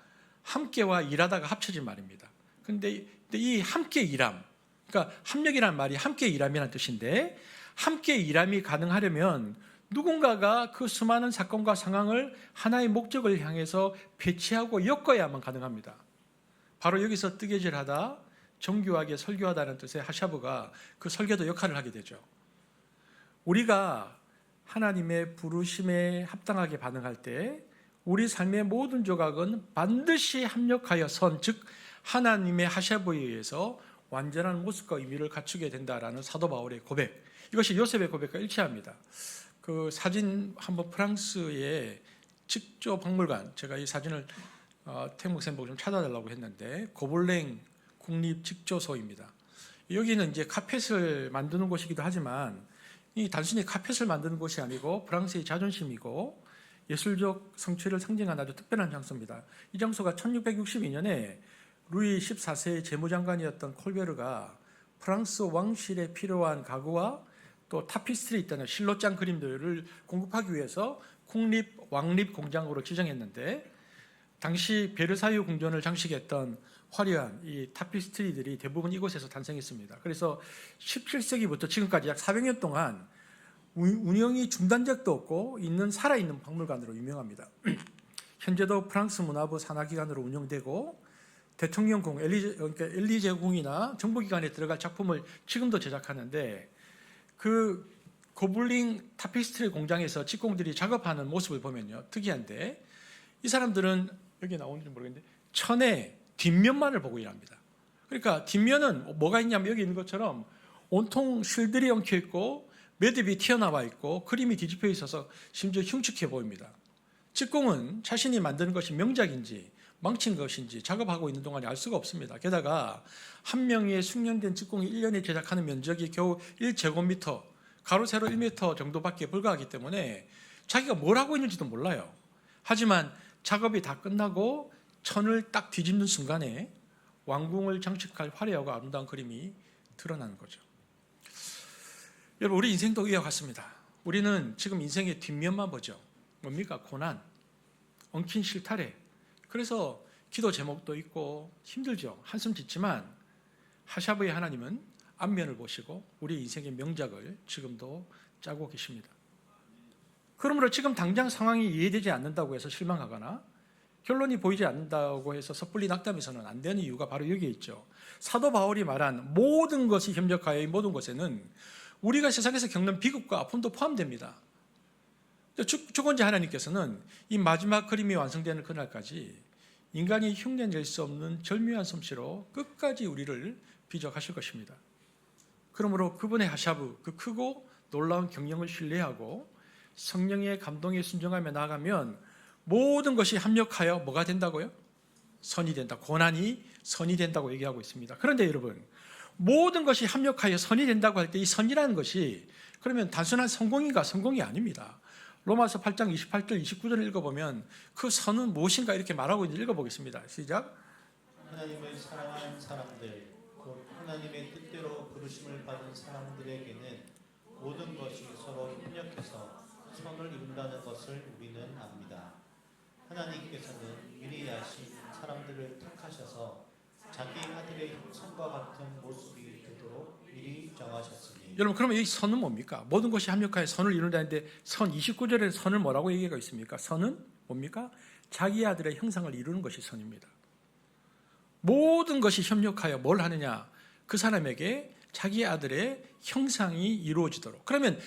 함께와 일하다가 합쳐진 말입니다. 근데 이 함께 일함, 그러니까 합력이라는 말이 함께 일함이라는 뜻인데 함께 일함이 가능하려면 누군가가 그 수많은 사건과 상황을 하나의 목적을 향해서 배치하고 엮어야만 가능합니다. 바로 여기서 뜨개질하다, 정교하게 설교하다는 뜻의 하샤브가 그 설교도 역할을 하게 되죠. 우리가 하나님의 부르심에 합당하게 반응할 때 우리 삶의 모든 조각은 반드시 합력하여 선, 즉 하나님의 하샤브에 의해서 완전한 모습과 의미를 갖추게 된다라는 사도 바울의 고백, 이것이 요셉의 고백과 일치합니다. 그 사진 한번 프랑스의 직조 박물관, 제가 이 사진을 태국 목사님 보고 좀 찾아달라고 했는데 고블랭 국립직조소입니다. 여기는 이제 카펫을 만드는 곳이기도 하지만 이 단순히 카펫을 만드는 곳이 아니고 프랑스의 자존심이고 예술적 성취를 상징하는 아주 특별한 장소입니다. 이 장소가 1662년에 루이 14세의 재무장관이었던 콜베르가 프랑스 왕실에 필요한 가구와 또 타피스트리 있다는 실로장 그림들을 공급하기 위해서 국립 왕립 공장으로 지정했는데 당시 베르사유 궁전을 장식했던 화려한 이 타피스트리들이 대부분 이곳에서 탄생했습니다. 그래서 17세기부터 지금까지 약 400년 동안 운영이 중단 적도 없고 있는 살아있는 박물관으로 유명합니다. 현재도 프랑스 문화부 산하기관으로 운영되고 대통령궁, 엘리제궁이나 정부기관에 들어갈 작품을 지금도 제작하는데 그 고블링 타피스트리 공장에서 직공들이 작업하는 모습을 보면요 특이한데 이 사람들은 여기 나오는지 모르겠는데 천의 뒷면만을 보고 일합니다. 그러니까 뒷면은 뭐가 있냐면 여기 있는 것처럼 온통 실들이 엉켜 있고 매듭이 튀어나와 있고 그림이 뒤집혀 있어서 심지어 흉측해 보입니다. 직공은 자신이 만드는 것이 명작인지 망친 것인지 작업하고 있는 동안에 알 수가 없습니다. 게다가 한 명의 숙련된 직공이 1년에 제작하는 면적이 겨우 1제곱미터, 가로 세로 1m 정도밖에 불과하기 때문에 자기가 뭘 하고 있는지도 몰라요. 하지만 작업이 다 끝나고 천을 딱 뒤집는 순간에 왕궁을 장식할 화려하고 아름다운 그림이 드러나는 거죠. 여러분, 우리 인생도 이와 같습니다. 우리는 지금 인생의 뒷면만 보죠. 뭡니까? 고난, 엉킨 실타래. 그래서 기도 제목도 있고 힘들죠. 한숨 짓지만 하샤브의 하나님은 앞면을 보시고 우리 인생의 명작을 지금도 짜고 계십니다. 그러므로 지금 당장 상황이 이해되지 않는다고 해서 실망하거나 결론이 보이지 않는다고 해서 섣불리 낙담해서는 안 되는 이유가 바로 여기에 있죠. 사도 바울이 말한 모든 것이 협력하여 이 모든 것에는 우리가 세상에서 겪는 비극과 아픔도 포함됩니다. 주권자 하나님께서는 이 마지막 그림이 완성되는 그날까지 인간이 흉내낼 수 없는 절묘한 솜씨로 끝까지 우리를 비적하실 것입니다. 그러므로 그분의 하샤브, 그 크고 놀라운 경영을 신뢰하고 성령의 감동에 순종하며 나아가면 모든 것이 합력하여 뭐가 된다고요? 선이 된다. 고난이 선이 된다고 얘기하고 있습니다. 그런데 여러분, 모든 것이 합력하여 선이 된다고 할 때 이 선이라는 것이 그러면 단순한 성공인가? 성공이 아닙니다. 로마서 8장 28절 29절을 읽어보면 그 선은 무엇인가 이렇게 말하고 있는지 읽어보겠습니다. 시작. 하나님을 사랑하는 사람들, 곧 하나님의 뜻대로 부르심을 받은 사람들에게는 모든 것이 서로 협력해서 선을 이룬다는 것을 우리는 압니다. 하나님께서는 미리 아신 사람들을 택하셔서 자기 아들의 형상과 같은 모습이 되도록 미리 정하셨으니. 여러분, 그러면 이 선은 뭡니까? 모든 것이 합력하여 선을 이룬다는데 선 29절에 선을 뭐라고 얘기가 있습니까? 선은 뭡니까? 자기 아들의 형상을 이루는 것이 선입니다. 모든 것이 협력하여 뭘 하느냐? 그 사람에게 자기 아들의 형상이 이루어지도록. 그러면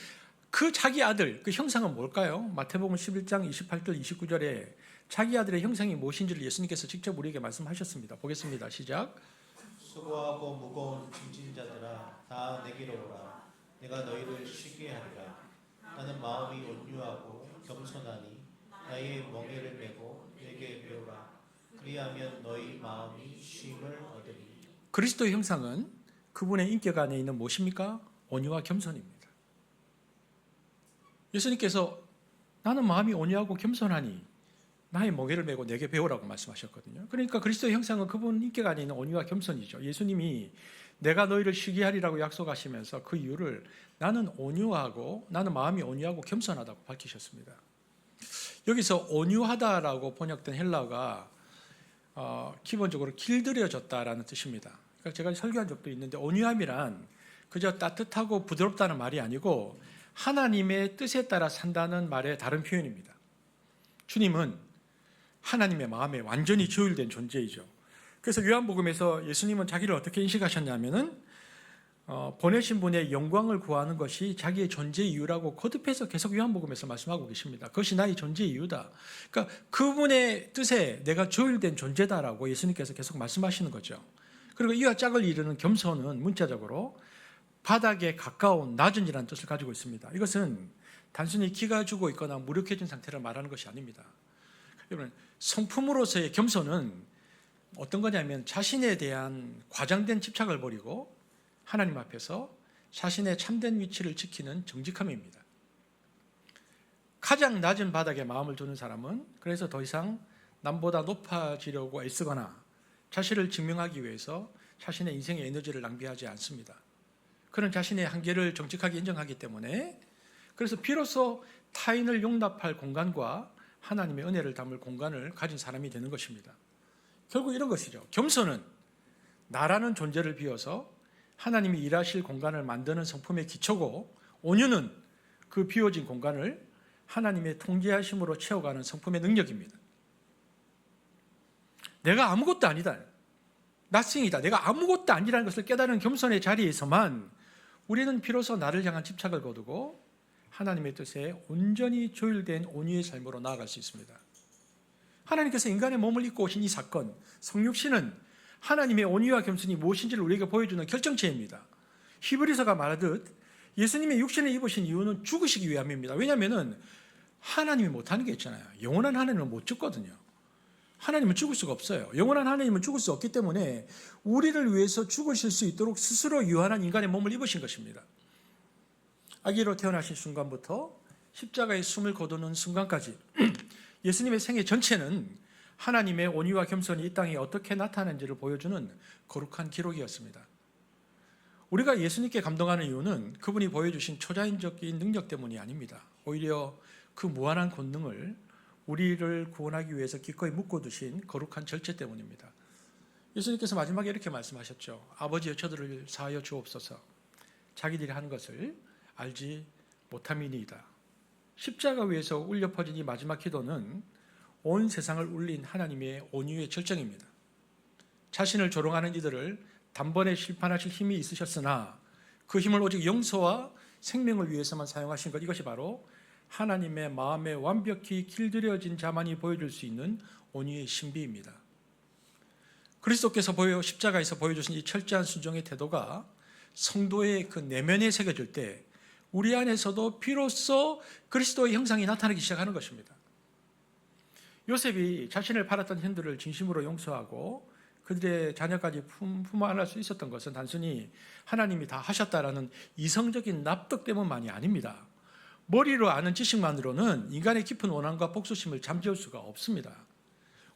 그 자기 아들, 그 형상은 뭘까요? 마태복음 11장 28절 29절에 자기 아들의 형상이 무엇인지를 예수님께서 직접 우리에게 말씀하셨습니다. 보겠습니다. 시작. 수고하고 무거운 짐진 자들아 다 내게로 오라. 내가 너희를 쉬게 하리라. 나는 마음이 온유하고 겸손하니 나의 멍에를 메고 내게 배우라. 그리하면 너희 마음이 쉼을 얻으리니. 그리스도의 형상은 그분의 인격 안에 있는 무엇입니까? 온유와 겸손입니다. 예수님께서 나는 마음이 온유하고 겸손하니 나의 멍에를 메고 내게 배우라고 말씀하셨거든요. 그러니까 그리스도의 형상은 그분 인격 안에 있는 온유와 겸손이죠. 예수님이 내가 너희를 쉬게 하리라고 약속하시면서 그 이유를 나는 마음이 온유하고 겸손하다고 밝히셨습니다. 여기서 온유하다라고 번역된 헬라어가 기본적으로 길들여졌다라는 뜻입니다. 그러니까 제가 설교한 적도 있는데 온유함이란 그저 따뜻하고 부드럽다는 말이 아니고 하나님의 뜻에 따라 산다는 말의 다른 표현입니다. 주님은 하나님의 마음에 완전히 조율된 존재이죠. 그래서 요한복음에서 예수님은 자기를 어떻게 인식하셨냐면은 보내신 분의 영광을 구하는 것이 자기의 존재 이유라고 거듭해서 계속 요한복음에서 말씀하고 계십니다. 그것이 나의 존재 이유다. 그러니까 그분의 뜻에 내가 조율된 존재다라고 예수님께서 계속 말씀하시는 거죠. 그리고 이와 짝을 이루는 겸손은 문자적으로 바닥에 가까운 낮은이라는 뜻을 가지고 있습니다. 이것은 단순히 기가 죽어 있거나 무력해진 상태를 말하는 것이 아닙니다. 여러분, 성품으로서의 겸손은 어떤 거냐면 자신에 대한 과장된 집착을 버리고 하나님 앞에서 자신의 참된 위치를 지키는 정직함입니다. 가장 낮은 바닥에 마음을 두는 사람은 그래서 더 이상 남보다 높아지려고 애쓰거나 자신을 증명하기 위해서 자신의 인생의 에너지를 낭비하지 않습니다. 그는 자신의 한계를 정직하게 인정하기 때문에 그래서 비로소 타인을 용납할 공간과 하나님의 은혜를 담을 공간을 가진 사람이 되는 것입니다. 결국 이런 것이죠. 겸손은 나라는 존재를 비워서 하나님이 일하실 공간을 만드는 성품의 기초고, 온유는 그 비워진 공간을 하나님의 통제하심으로 채워가는 성품의 능력입니다. 내가 아무것도 아니다, nothing이다, 내가 아무것도 아니라는 것을 깨달은 겸손의 자리에서만 우리는 비로소 나를 향한 집착을 거두고 하나님의 뜻에 온전히 조율된 온유의 삶으로 나아갈 수 있습니다. 하나님께서 인간의 몸을 입고 오신 이 사건, 성육신은 하나님의 온유와 겸손이 무엇인지를 우리에게 보여주는 결정체입니다. 히브리서가 말하듯 예수님의 육신을 입으신 이유는 죽으시기 위함입니다. 왜냐하면 하나님이 못하는 게 있잖아요. 영원한 하나님은 못 죽거든요. 하나님은 죽을 수가 없어요. 영원한 하나님은 죽을 수 없기 때문에 우리를 위해서 죽으실 수 있도록 스스로 유한한 인간의 몸을 입으신 것입니다. 아기로 태어나신 순간부터 십자가에 숨을 거두는 순간까지 예수님의 생애 전체는 하나님의 온유와 겸손이 이 땅에 어떻게 나타나는지를 보여주는 거룩한 기록이었습니다. 우리가 예수님께 감동하는 이유는 그분이 보여주신 초자연적인 능력 때문이 아닙니다. 오히려 그 무한한 권능을 우리를 구원하기 위해서 기꺼이 묶어두신 거룩한 절제 때문입니다. 예수님께서 마지막에 이렇게 말씀하셨죠. 아버지여 저들을 사하여 주옵소서. 자기들이 하는 것을 알지 못함이니이다. 십자가 위에서 울려 퍼진 이 마지막 기도는 온 세상을 울린 하나님의 온유의 절정입니다. 자신을 조롱하는 이들을 단번에 심판하실 힘이 있으셨으나 그 힘을 오직 용서와 생명을 위해서만 사용하신 것, 이것이 바로 하나님의 마음에 완벽히 길들여진 자만이 보여줄 수 있는 온유의 신비입니다. 그리스도께서 십자가에서 보여주신 이 철저한 순종의 태도가 성도의 그 내면에 새겨질 때 우리 안에서도 비로소 그리스도의 형상이 나타나기 시작하는 것입니다. 요셉이 자신을 팔았던 형들을 진심으로 용서하고 그들의 자녀까지 품어 안을 수 있었던 것은 단순히 하나님이 다 하셨다라는 이성적인 납득 때문만이 아닙니다. 머리로 아는 지식만으로는 인간의 깊은 원한과 복수심을 잠재울 수가 없습니다.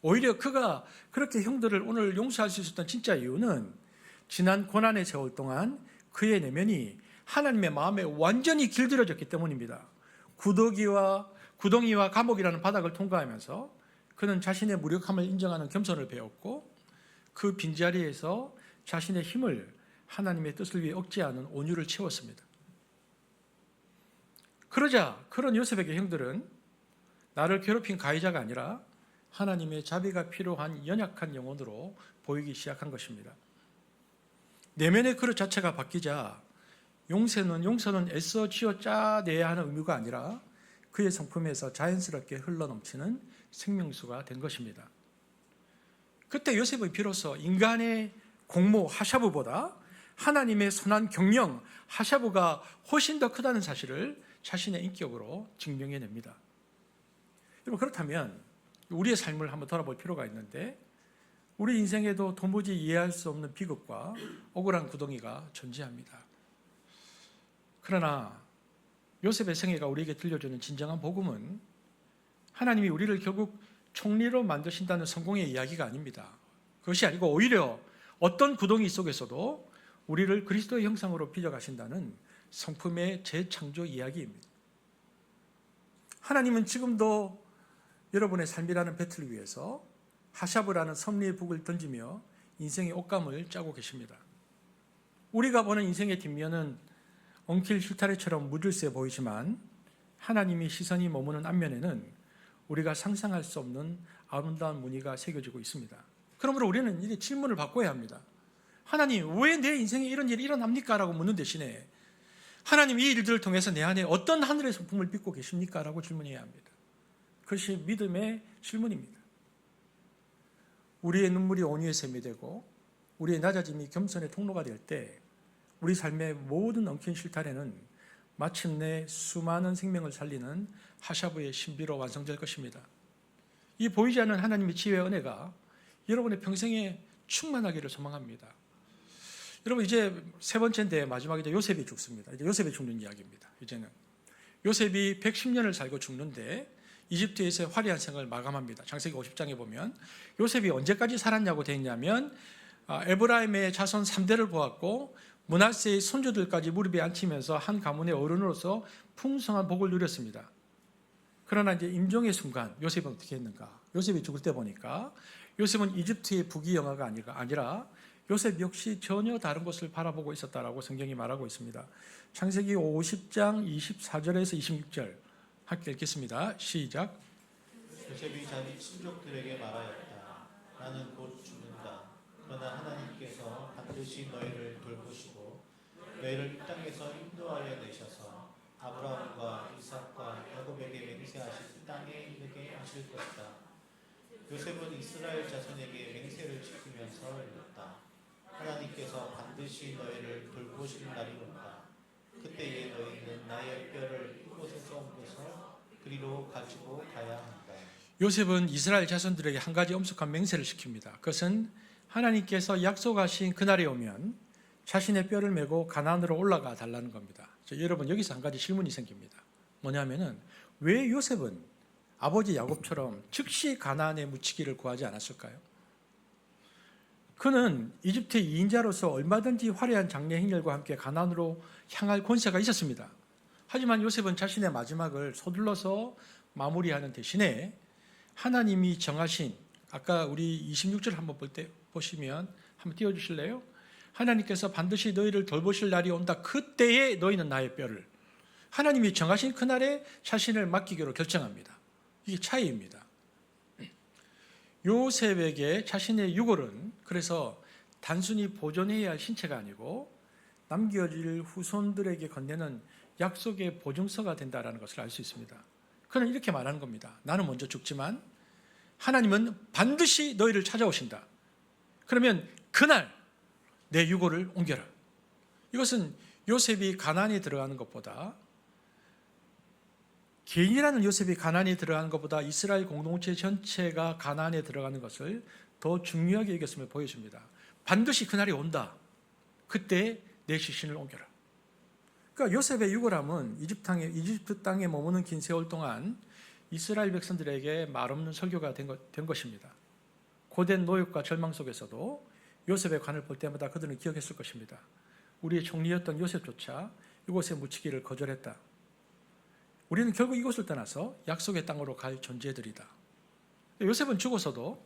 오히려 그가 그렇게 형들을 오늘 용서할 수 있었던 진짜 이유는 지난 고난의 세월 동안 그의 내면이 하나님의 마음에 완전히 길들여졌기 때문입니다. 구덩이와 감옥이라는 바닥을 통과하면서 그는 자신의 무력함을 인정하는 겸손을 배웠고 그 빈자리에서 자신의 힘을 하나님의 뜻을 위해 억제하는 온유를 채웠습니다. 그러자 그런 요셉에게 형들은 나를 괴롭힌 가해자가 아니라 하나님의 자비가 필요한 연약한 영혼으로 보이기 시작한 것입니다. 내면의 그릇 자체가 바뀌자 용서는 애써 쥐어 짜내야 하는 의무가 아니라 그의 성품에서 자연스럽게 흘러넘치는 생명수가 된 것입니다. 그때 요셉은 비로소 인간의 공모 하샤브보다 하나님의 선한 경영 하샤브가 훨씬 더 크다는 사실을 자신의 인격으로 증명해냅니다. 여러분, 그렇다면 우리의 삶을 한번 돌아볼 필요가 있는데, 우리 인생에도 도무지 이해할 수 없는 비극과 억울한 구덩이가 존재합니다. 그러나 요셉의 생애가 우리에게 들려주는 진정한 복음은 하나님이 우리를 결국 총리로 만드신다는 성공의 이야기가 아닙니다. 그것이 아니고 오히려 어떤 구덩이 속에서도 우리를 그리스도의 형상으로 빚어가신다는 성품의 재창조 이야기입니다. 하나님은 지금도 여러분의 삶이라는 배틀을 위해서 하샤브라는 섭리의 북을 던지며 인생의 옷감을 짜고 계십니다. 우리가 보는 인생의 뒷면은 엉킬 실타래처럼 무질서해 보이지만 하나님이 시선이 머무는 앞면에는 우리가 상상할 수 없는 아름다운 무늬가 새겨지고 있습니다. 그러므로 우리는 이 질문을 바꿔야 합니다. 하나님, 왜 내 인생에 이런 일이 일어납니까? 라고 묻는 대신에 하나님, 이 일들을 통해서 내 안에 어떤 하늘의 성품을 빚고 계십니까? 라고 질문해야 합니다. 그것이 믿음의 질문입니다. 우리의 눈물이 온유의 샘이 되고 우리의 낮아짐이 겸손의 통로가 될 때 우리 삶의 모든 엉킨 실타래는 마침내 수많은 생명을 살리는 하샤브의 신비로 완성될 것입니다. 이 보이지 않는 하나님의 지혜와 은혜가 여러분의 평생에 충만하기를 소망합니다. 여러분, 이제 세 번째인데 마지막에 이제 요셉이 죽습니다. 이제 요셉이 죽는 이야기입니다. 이제는 요셉이 110년을 살고 죽는데 이집트에서의 화려한 생을 마감합니다. 창세기 50장에 보면 요셉이 언제까지 살았냐고 되어 있냐면 에브라임의 자손 3대를 보았고 므낫세의 손주들까지 무릎에 앉히면서 한 가문의 어른으로서 풍성한 복을 누렸습니다. 그러나 이제 임종의 순간 요셉은 어떻게 했는가? 요셉이 죽을 때 보니까 요셉은 이집트의 부귀영화가 아니라 요셉 역시 전혀 다른 곳을 바라보고 있었다라고 성경이 말하고 있습니다. 창세기 50장 24절에서 26절 함께 읽겠습니다. 시작. 요셉이 자기 친족들에게 말하였다. 나는 곧 죽는다. 그러나 하나님께서 반드시 너희를 돌보시고 너희를 이 땅에서 인도하여 내셔서 아브라함과 이삭과 야곱에게 맹세하신 이 땅에 이르게 하실 것이다. 요셉은 이스라엘 자손에게 맹세를 지키면서 이뤘다. 하나님께서 반드시 너희를 돌보실 날이 온다. 그때에 너희는 나의 뼈를 이곳에서 옮겨서 그리로 가지고 가야 한다. 요셉은 이스라엘 자손들에게 한 가지 엄숙한 맹세를 시킵니다. 그것은 하나님께서 약속하신 그날이 오면 자신의 뼈를 메고 가나안으로 올라가 달라는 겁니다. 여러분, 여기서 한 가지 질문이 생깁니다. 뭐냐면은 왜 요셉은 아버지 야곱처럼 즉시 가나안에 묻히기를 구하지 않았을까요? 그는 이집트의 2인자로서 얼마든지 화려한 장래 행렬과 함께 가나안으로 향할 권세가 있었습니다. 하지만 요셉은 자신의 마지막을 서둘러서 마무리하는 대신에 하나님이 정하신, 아까 우리 26절 한번 보시면 한번 띄워주실래요? 하나님께서 반드시 너희를 돌보실 날이 온다. 그때에 너희는 나의 뼈를, 하나님이 정하신 그날에 자신을 맡기기로 결정합니다. 이게 차이입니다. 요셉에게 자신의 유골은 그래서 단순히 보존해야 할 신체가 아니고 남겨질 후손들에게 건네는 약속의 보증서가 된다는 것을 알 수 있습니다. 그는 이렇게 말하는 겁니다. 나는 먼저 죽지만 하나님은 반드시 너희를 찾아오신다. 그러면 그날 내 유골을 옮겨라. 이것은 요셉이 가나안에 들어가는 것보다, 개인이라는 요셉이 가나안에 들어가는 것보다 이스라엘 공동체 전체가 가나안에 들어가는 것을 더 중요하게 여겼음을 보여줍니다. 반드시 그날이 온다. 그때 내 시신을 옮겨라. 그러니까 요셉의 유골함은 이집트 땅에 머무는 긴 세월 동안 이스라엘 백성들에게 말없는 설교가 된 것입니다. 고된 노역과 절망 속에서도 요셉의 관을 볼 때마다 그들은 기억했을 것입니다. 우리의 총리였던 요셉조차 이곳에 묻히기를 거절했다. 우리는 결국 이곳을 떠나서 약속의 땅으로 갈 존재들이다. 요셉은 죽어서도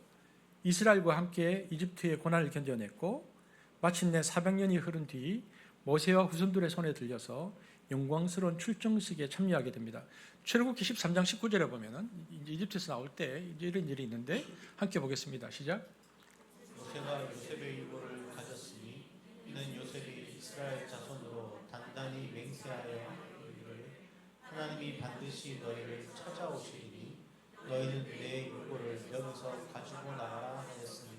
이스라엘과 함께 이집트의 고난을 견뎌냈고 마침내 400년이 흐른 뒤 모세와 후손들의 손에 들려서 영광스러운 출정식에 참여하게 됩니다. 출애굽기 13장 19절에 보면은 이집트에서 나올 때 이런 일이 있는데 함께 보겠습니다. 시작. 모세가 요셉의 유골을 가졌으니 이는 요셉이 이스라엘 자손으로 단단히 하나님이 반드시 너희를 찾아오시리니 너희는 내 유고를 여기서 가지고 나가라 하였으니.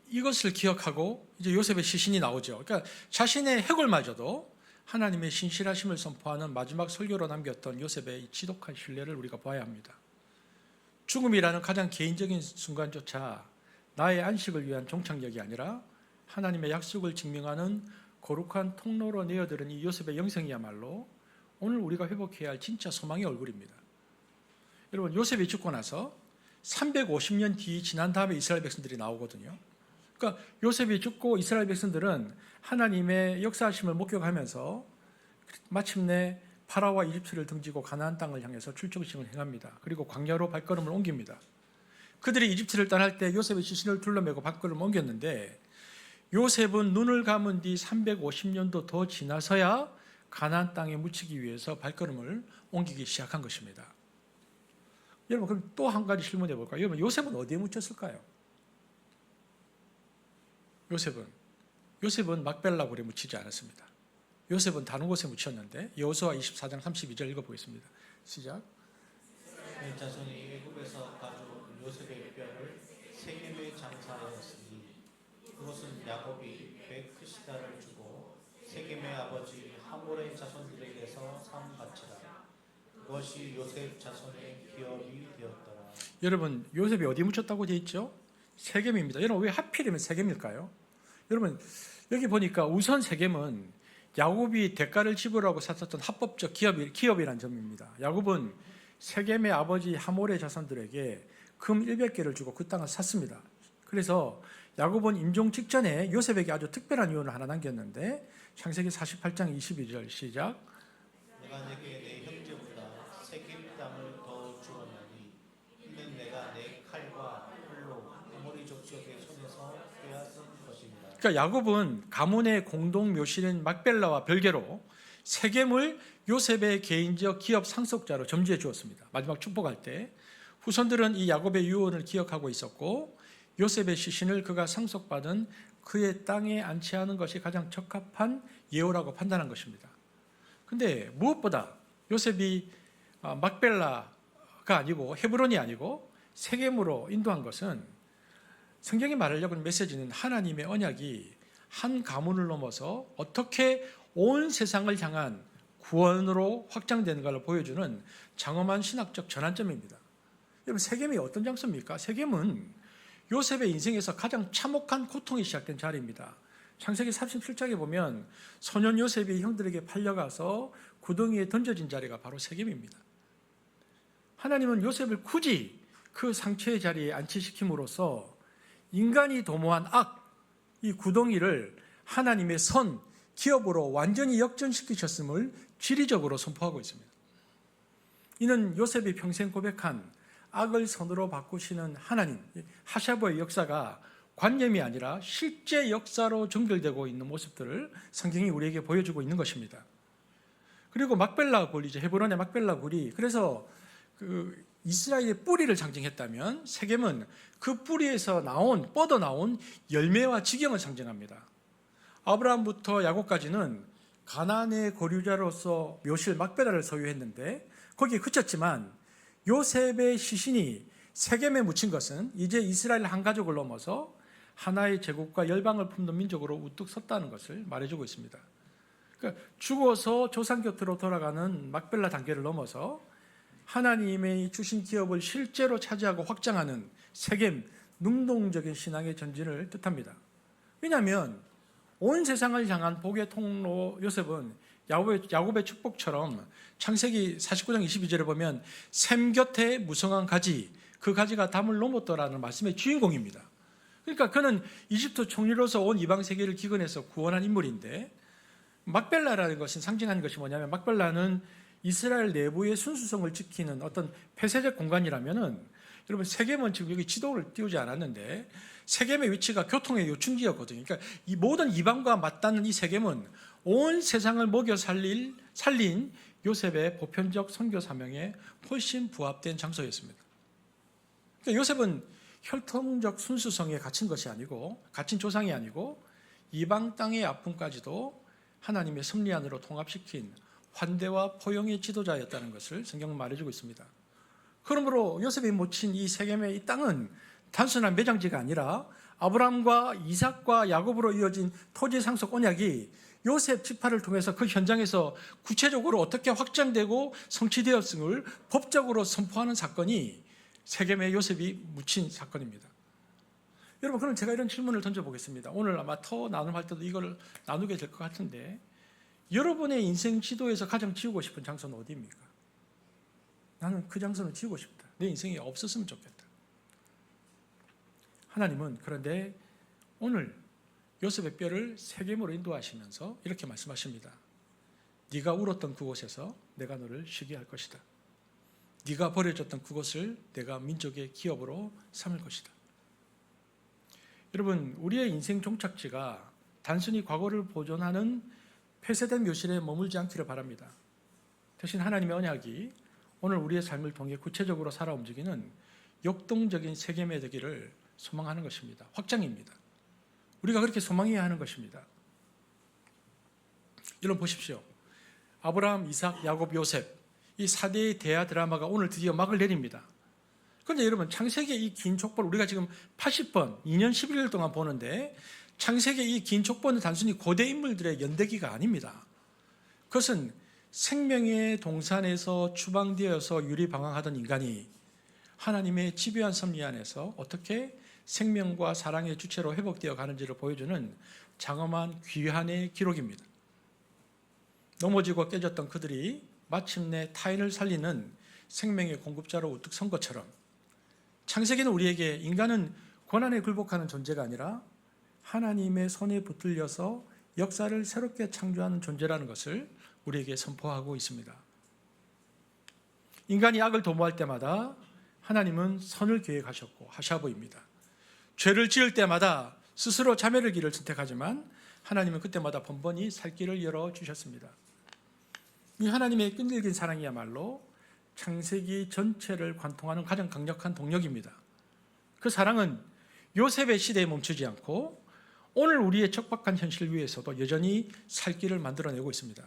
이것을 기억하고 이제 요셉의 시신이 나오죠. 그러니까 자신의 해골마저도 하나님의 신실하심을 선포하는 마지막 설교로 남겼던 요셉의 이 지독한 신뢰를 우리가 봐야 합니다. 죽음이라는 가장 개인적인 순간조차 나의 안식을 위한 종착역이 아니라 하나님의 약속을 증명하는 거룩한 통로로 내어들은 이 요셉의 영생이야말로 오늘 우리가 회복해야 할 진짜 소망의 얼굴입니다. 여러분, 요셉이 죽고 나서 350년 뒤 지난 다음에 이스라엘 백성들이 나오거든요. 그러니까 요셉이 죽고 이스라엘 백성들은 하나님의 역사하심을 목격하면서 마침내 파라오와 이집트를 등지고 가나안 땅을 향해서 출정식을 행합니다. 그리고 광야로 발걸음을 옮깁니다. 그들이 이집트를 떠날 때 요셉의 시신을 둘러매고 발걸음을 옮겼는데 요셉은 눈을 감은 뒤 350년도 더 지나서야 가나안 땅에 묻히기 위해서 발걸음을 옮기기 시작한 것입니다. 여러분, 그럼 또 한 가지 질문해 볼까요? 여러분, 요셉은 어디에 묻혔을까요? 요셉은 막벨라 굴에 묻히지 않았습니다. 요셉은 다른 곳에 묻혔는데 여호수아 24장 32절 읽어보겠습니다. 시작. 그 자손이 애굽에서 가져온 요셉의 뼈를 세겜에 장사하였으니 그것은 야곱이 베크시다를 주고 세겜의 아버지 하몰의 자손들에게서 산 바치라. 그것이 요셉 자손의 기업이 되었더라. 여러분, 요셉이 어디 묻혔다고 되어 있죠? 세겜입니다. 여러분, 왜 하필이면 세겜일까요? 여러분, 여기 보니까 우선 세겜은 야곱이 대가를 지불하고 샀었던 합법적 기업이라는 점입니다. 야곱은 세겜의 아버지 하몰의 자손들에게 금 100개를 주고 그 땅을 샀습니다. 그래서 야곱은 임종 직전에 요셉에게 아주 특별한 유언을 하나 남겼는데 창세기 48장 22절 시작. 내가 내게 내 형제보다 세겜 땅을 더 주었나니 이는 내가 내 칼과 활로 아모리 족속의 손에서 빼앗은 것입니다. 그러니까 야곱은 가문의 공동 묘실인 막벨라와 별개로 세겜을 요셉의 개인적 기업 상속자로 점지해 주었습니다. 마지막 축복할 때 후손들은 이 야곱의 유언을 기억하고 있었고 요셉의 시신을 그가 상속받은 그의 땅에 안치하는 것이 가장 적합한 예오라고 판단한 것입니다. 그런데 무엇보다 요셉이 막벨라가 아니고 헤브론이 아니고 세겜으로 인도한 것은 성경이 말하려고 하는 메시지는 하나님의 언약이 한 가문을 넘어서 어떻게 온 세상을 향한 구원으로 확장되는가를 보여주는 장엄한 신학적 전환점입니다. 여러분, 세겜이 어떤 장소입니까? 세겜은 요셉의 인생에서 가장 참혹한 고통이 시작된 자리입니다. 창세기 37장에 보면 소년 요셉이 형들에게 팔려가서 구덩이에 던져진 자리가 바로 세겜입니다. 하나님은 요셉을 굳이 그 상처의 자리에 안치시킴으로써 인간이 도모한 이 구덩이를 하나님의 선, 기업으로 완전히 역전시키셨음을 지리적으로 선포하고 있습니다. 이는 요셉이 평생 고백한 악을 선으로 바꾸시는 하나님, 하샤보의 역사가 관념이 아니라 실제 역사로 전결되고 있는 모습들을 성경이 우리에게 보여주고 있는 것입니다. 그리고 막벨라 굴이죠. 헤브론의 막벨라 굴이 그래서 그 이스라엘의 뿌리를 상징했다면 세겜은 그 뿌리에서 뻗어나온 열매와 지경을 상징합니다. 아브라함부터 야곱까지는 가나안의 거류자로서 묘실 막벨라를 소유했는데 거기에 그쳤지만 요셉의 시신이 세겜에 묻힌 것은 이제 이스라엘 한 가족을 넘어서 하나의 제국과 열방을 품는 민족으로 우뚝 섰다는 것을 말해주고 있습니다. 그러니까 죽어서 조상 곁으로 돌아가는 막벨라 단계를 넘어서 하나님의 주신 기업을 실제로 차지하고 확장하는 세겜, 능동적인 신앙의 전진을 뜻합니다. 왜냐하면 온 세상을 향한 복의 통로 요셉은 야곱의 축복처럼 창세기 49장 22절에 보면 샘 곁에 무성한 가지, 그 가지가 담을 넘었더라는 말씀의 주인공입니다. 그러니까 그는 이집트 총리로서 온 이방 세계를 기근해서 구원한 인물인데 막벨라라는 것은 상징하는 것이 뭐냐면 막벨라는 이스라엘 내부의 순수성을 지키는 어떤 폐쇄적 공간이라면은 여러분 세겜은 지금 여기 지도를 띄우지 않았는데 세겜의 위치가 교통의 요충지였거든요. 그러니까 이 모든 이방과 맞닿는 이 세겜은 온 세상을 먹여 살린 요셉의 보편적 선교 사명에 훨씬 부합된 장소였습니다. 그러니까 요셉은 혈통적 순수성에 갇힌 것이 아니고 갇힌 조상이 아니고 이방 땅의 아픔까지도 하나님의 섭리 안으로 통합시킨 환대와 포용의 지도자였다는 것을 성경은 말해주고 있습니다. 그러므로 요셉이 묻힌 이 세겜의 이 땅은 단순한 매장지가 아니라 아브라함과 이삭과 야곱으로 이어진 토지 상속 언약이 요셉 지파를 통해서 그 현장에서 구체적으로 어떻게 확장되고 성취되었음을 법적으로 선포하는 사건이 세겜의 요셉이 묻힌 사건입니다. 여러분, 그럼 제가 이런 질문을 던져보겠습니다. 오늘 아마 더 나눔할 때도 이걸 나누게 될 것 같은데, 여러분의 인생 지도에서 가장 지우고 싶은 장소는 어디입니까? 나는 그 장소는 지우고 싶다. 내 인생이 없었으면 좋겠다. 하나님은 그런데 오늘 요셉의 뼈를 세겜으로 인도하시면서 이렇게 말씀하십니다. 네가 울었던 그곳에서 내가 너를 쉬게 할 것이다. 네가 버려졌던 그곳을 내가 민족의 기업으로 삼을 것이다. 여러분, 우리의 인생 종착지가 단순히 과거를 보존하는 폐쇄된 묘실에 머물지 않기를 바랍니다. 대신 하나님의 언약이 오늘 우리의 삶을 통해 구체적으로 살아 움직이는 역동적인 세겜의 되기를 소망하는 것입니다. 확장입니다. 우리가 그렇게 소망해야 하는 것입니다. 여러분 보십시오. 아브라함, 이삭, 야곱, 요셉, 이 4대의 대하 드라마가 오늘 드디어 막을 내립니다. 그런데 여러분, 창세기의 이 긴 족보를 우리가 지금 80번, 2년 11일 동안 보는데, 창세기의 이 긴 족보는 단순히 고대 인물들의 연대기가 아닙니다. 그것은 생명의 동산에서 추방되어서 유리방황하던 인간이 하나님의 집요한 섭리 안에서 어떻게 생명과 사랑의 주체로 회복되어 가는지를 보여주는 장엄한 귀환의 기록입니다. 넘어지고 깨졌던 그들이 마침내 타인을 살리는 생명의 공급자로 우뚝 선 것처럼, 창세기는 우리에게 인간은 고난에 굴복하는 존재가 아니라 하나님의 손에 붙들려서 역사를 새롭게 창조하는 존재라는 것을 우리에게 선포하고 있습니다. 인간이 악을 도모할 때마다 하나님은 선을 계획하셨고 하샤보입니다. 죄를 지을 때마다 스스로 자멸의 길을 선택하지만 하나님은 그때마다 번번이 살 길을 열어주셨습니다. 이 하나님의 끈질긴 사랑이야말로 창세기 전체를 관통하는 가장 강력한 동력입니다. 그 사랑은 요셉의 시대에 멈추지 않고 오늘 우리의 척박한 현실 위에서도 여전히 살 길을 만들어내고 있습니다.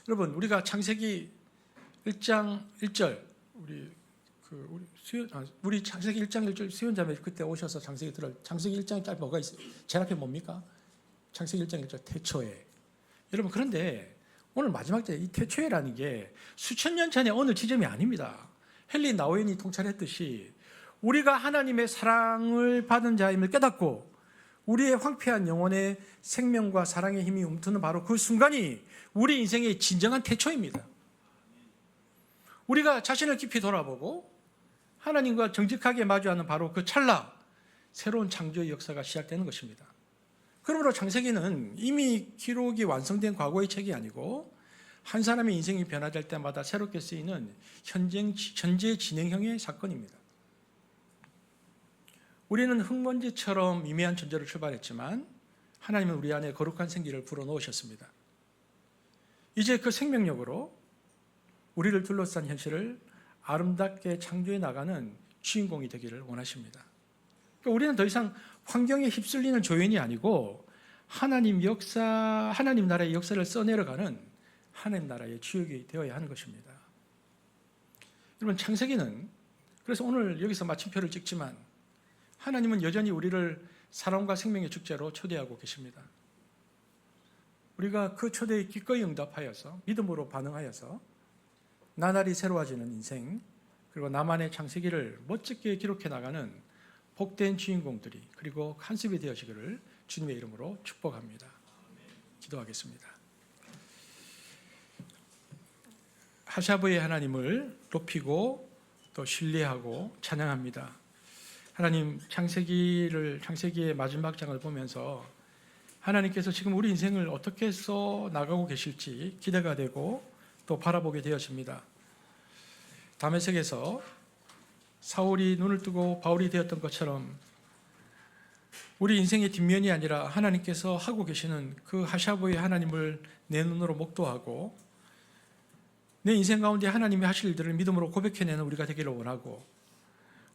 여러분, 우리가 창세기 1장 1절 우리 창세기 1장 1절 수연자매 그때 오셔서 창세기 1장 1절 뭐가 있어요? 제일 앞에 뭡니까? 창세기 1장 1절 태초에. 여러분, 그런데 오늘 마지막 때 이 태초에라는 게 수천 년 전의 어느 지점이 아닙니다. 헨리 나우엔이 통찰했듯이 우리가 하나님의 사랑을 받은 자임을 깨닫고 우리의 황폐한 영혼의 생명과 사랑의 힘이 움트는 바로 그 순간이 우리 인생의 진정한 태초입니다. 우리가 자신을 깊이 돌아보고 하나님과 정직하게 마주하는 바로 그 찰나, 새로운 창조의 역사가 시작되는 것입니다. 그러므로 창세기는 이미 기록이 완성된 과거의 책이 아니고 한 사람의 인생이 변화될 때마다 새롭게 쓰이는 현재 진행형의 사건입니다. 우리는 흙먼지처럼 미미한 존재로 출발했지만 하나님은 우리 안에 거룩한 생기를 불어넣으셨습니다. 이제 그 생명력으로 우리를 둘러싼 현실을 아름답게 창조해 나가는 주인공이 되기를 원하십니다. 그러니까 우리는 더 이상 환경에 휩쓸리는 조연이 아니고 하나님 나라의 역사를 써내려가는 하나님 나라의 주역이 되어야 하는 것입니다. 여러분, 창세기는 그래서 오늘 여기서 마침표를 찍지만 하나님은 여전히 우리를 사랑과 생명의 축제로 초대하고 계십니다. 우리가 그 초대에 기꺼이 응답하여서 믿음으로 반응하여서 나날이 새로워지는 인생, 그리고 나만의 창세기를 멋지게 기록해 나가는 복된 주인공들이 그리고 한습이 되어지기를 주님의 이름으로 축복합니다. 기도하겠습니다. 하샤브의 하나님을 높이고 또 신뢰하고 찬양합니다. 하나님, 창세기의 마지막 장을 보면서 하나님께서 지금 우리 인생을 어떻게 써 나가고 계실지 기대가 되고 또 바라보게 되어집니다. 다메섹에서 사울이 눈을 뜨고 바울이 되었던 것처럼 우리 인생의 뒷면이 아니라 하나님께서 하고 계시는 그 하샤브의 하나님을 내 눈으로 목도하고 내 인생 가운데 하나님이 하실 일들을 믿음으로 고백해내는 우리가 되기를 원하고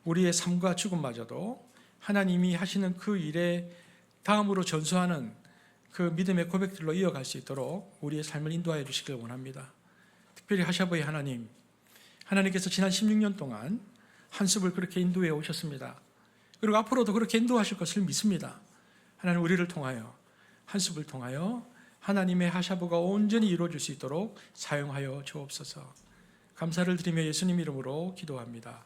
우리의 삶과 죽음마저도 하나님이 하시는 그 일에 다음으로 전수하는 그 믿음의 고백들로 이어갈 수 있도록 우리의 삶을 인도하여 주시길 원합니다. 특별히 하샤브의 하나님께서 지난 16년 동안 한숲을 그렇게 인도해 오셨습니다. 그리고 앞으로도 그렇게 인도하실 것을 믿습니다. 하나님 우리를 통하여 한숲을 통하여 하나님의 하샤브가 온전히 이루어질 수 있도록 사용하여 주옵소서. 감사를 드리며 예수님 이름으로 기도합니다.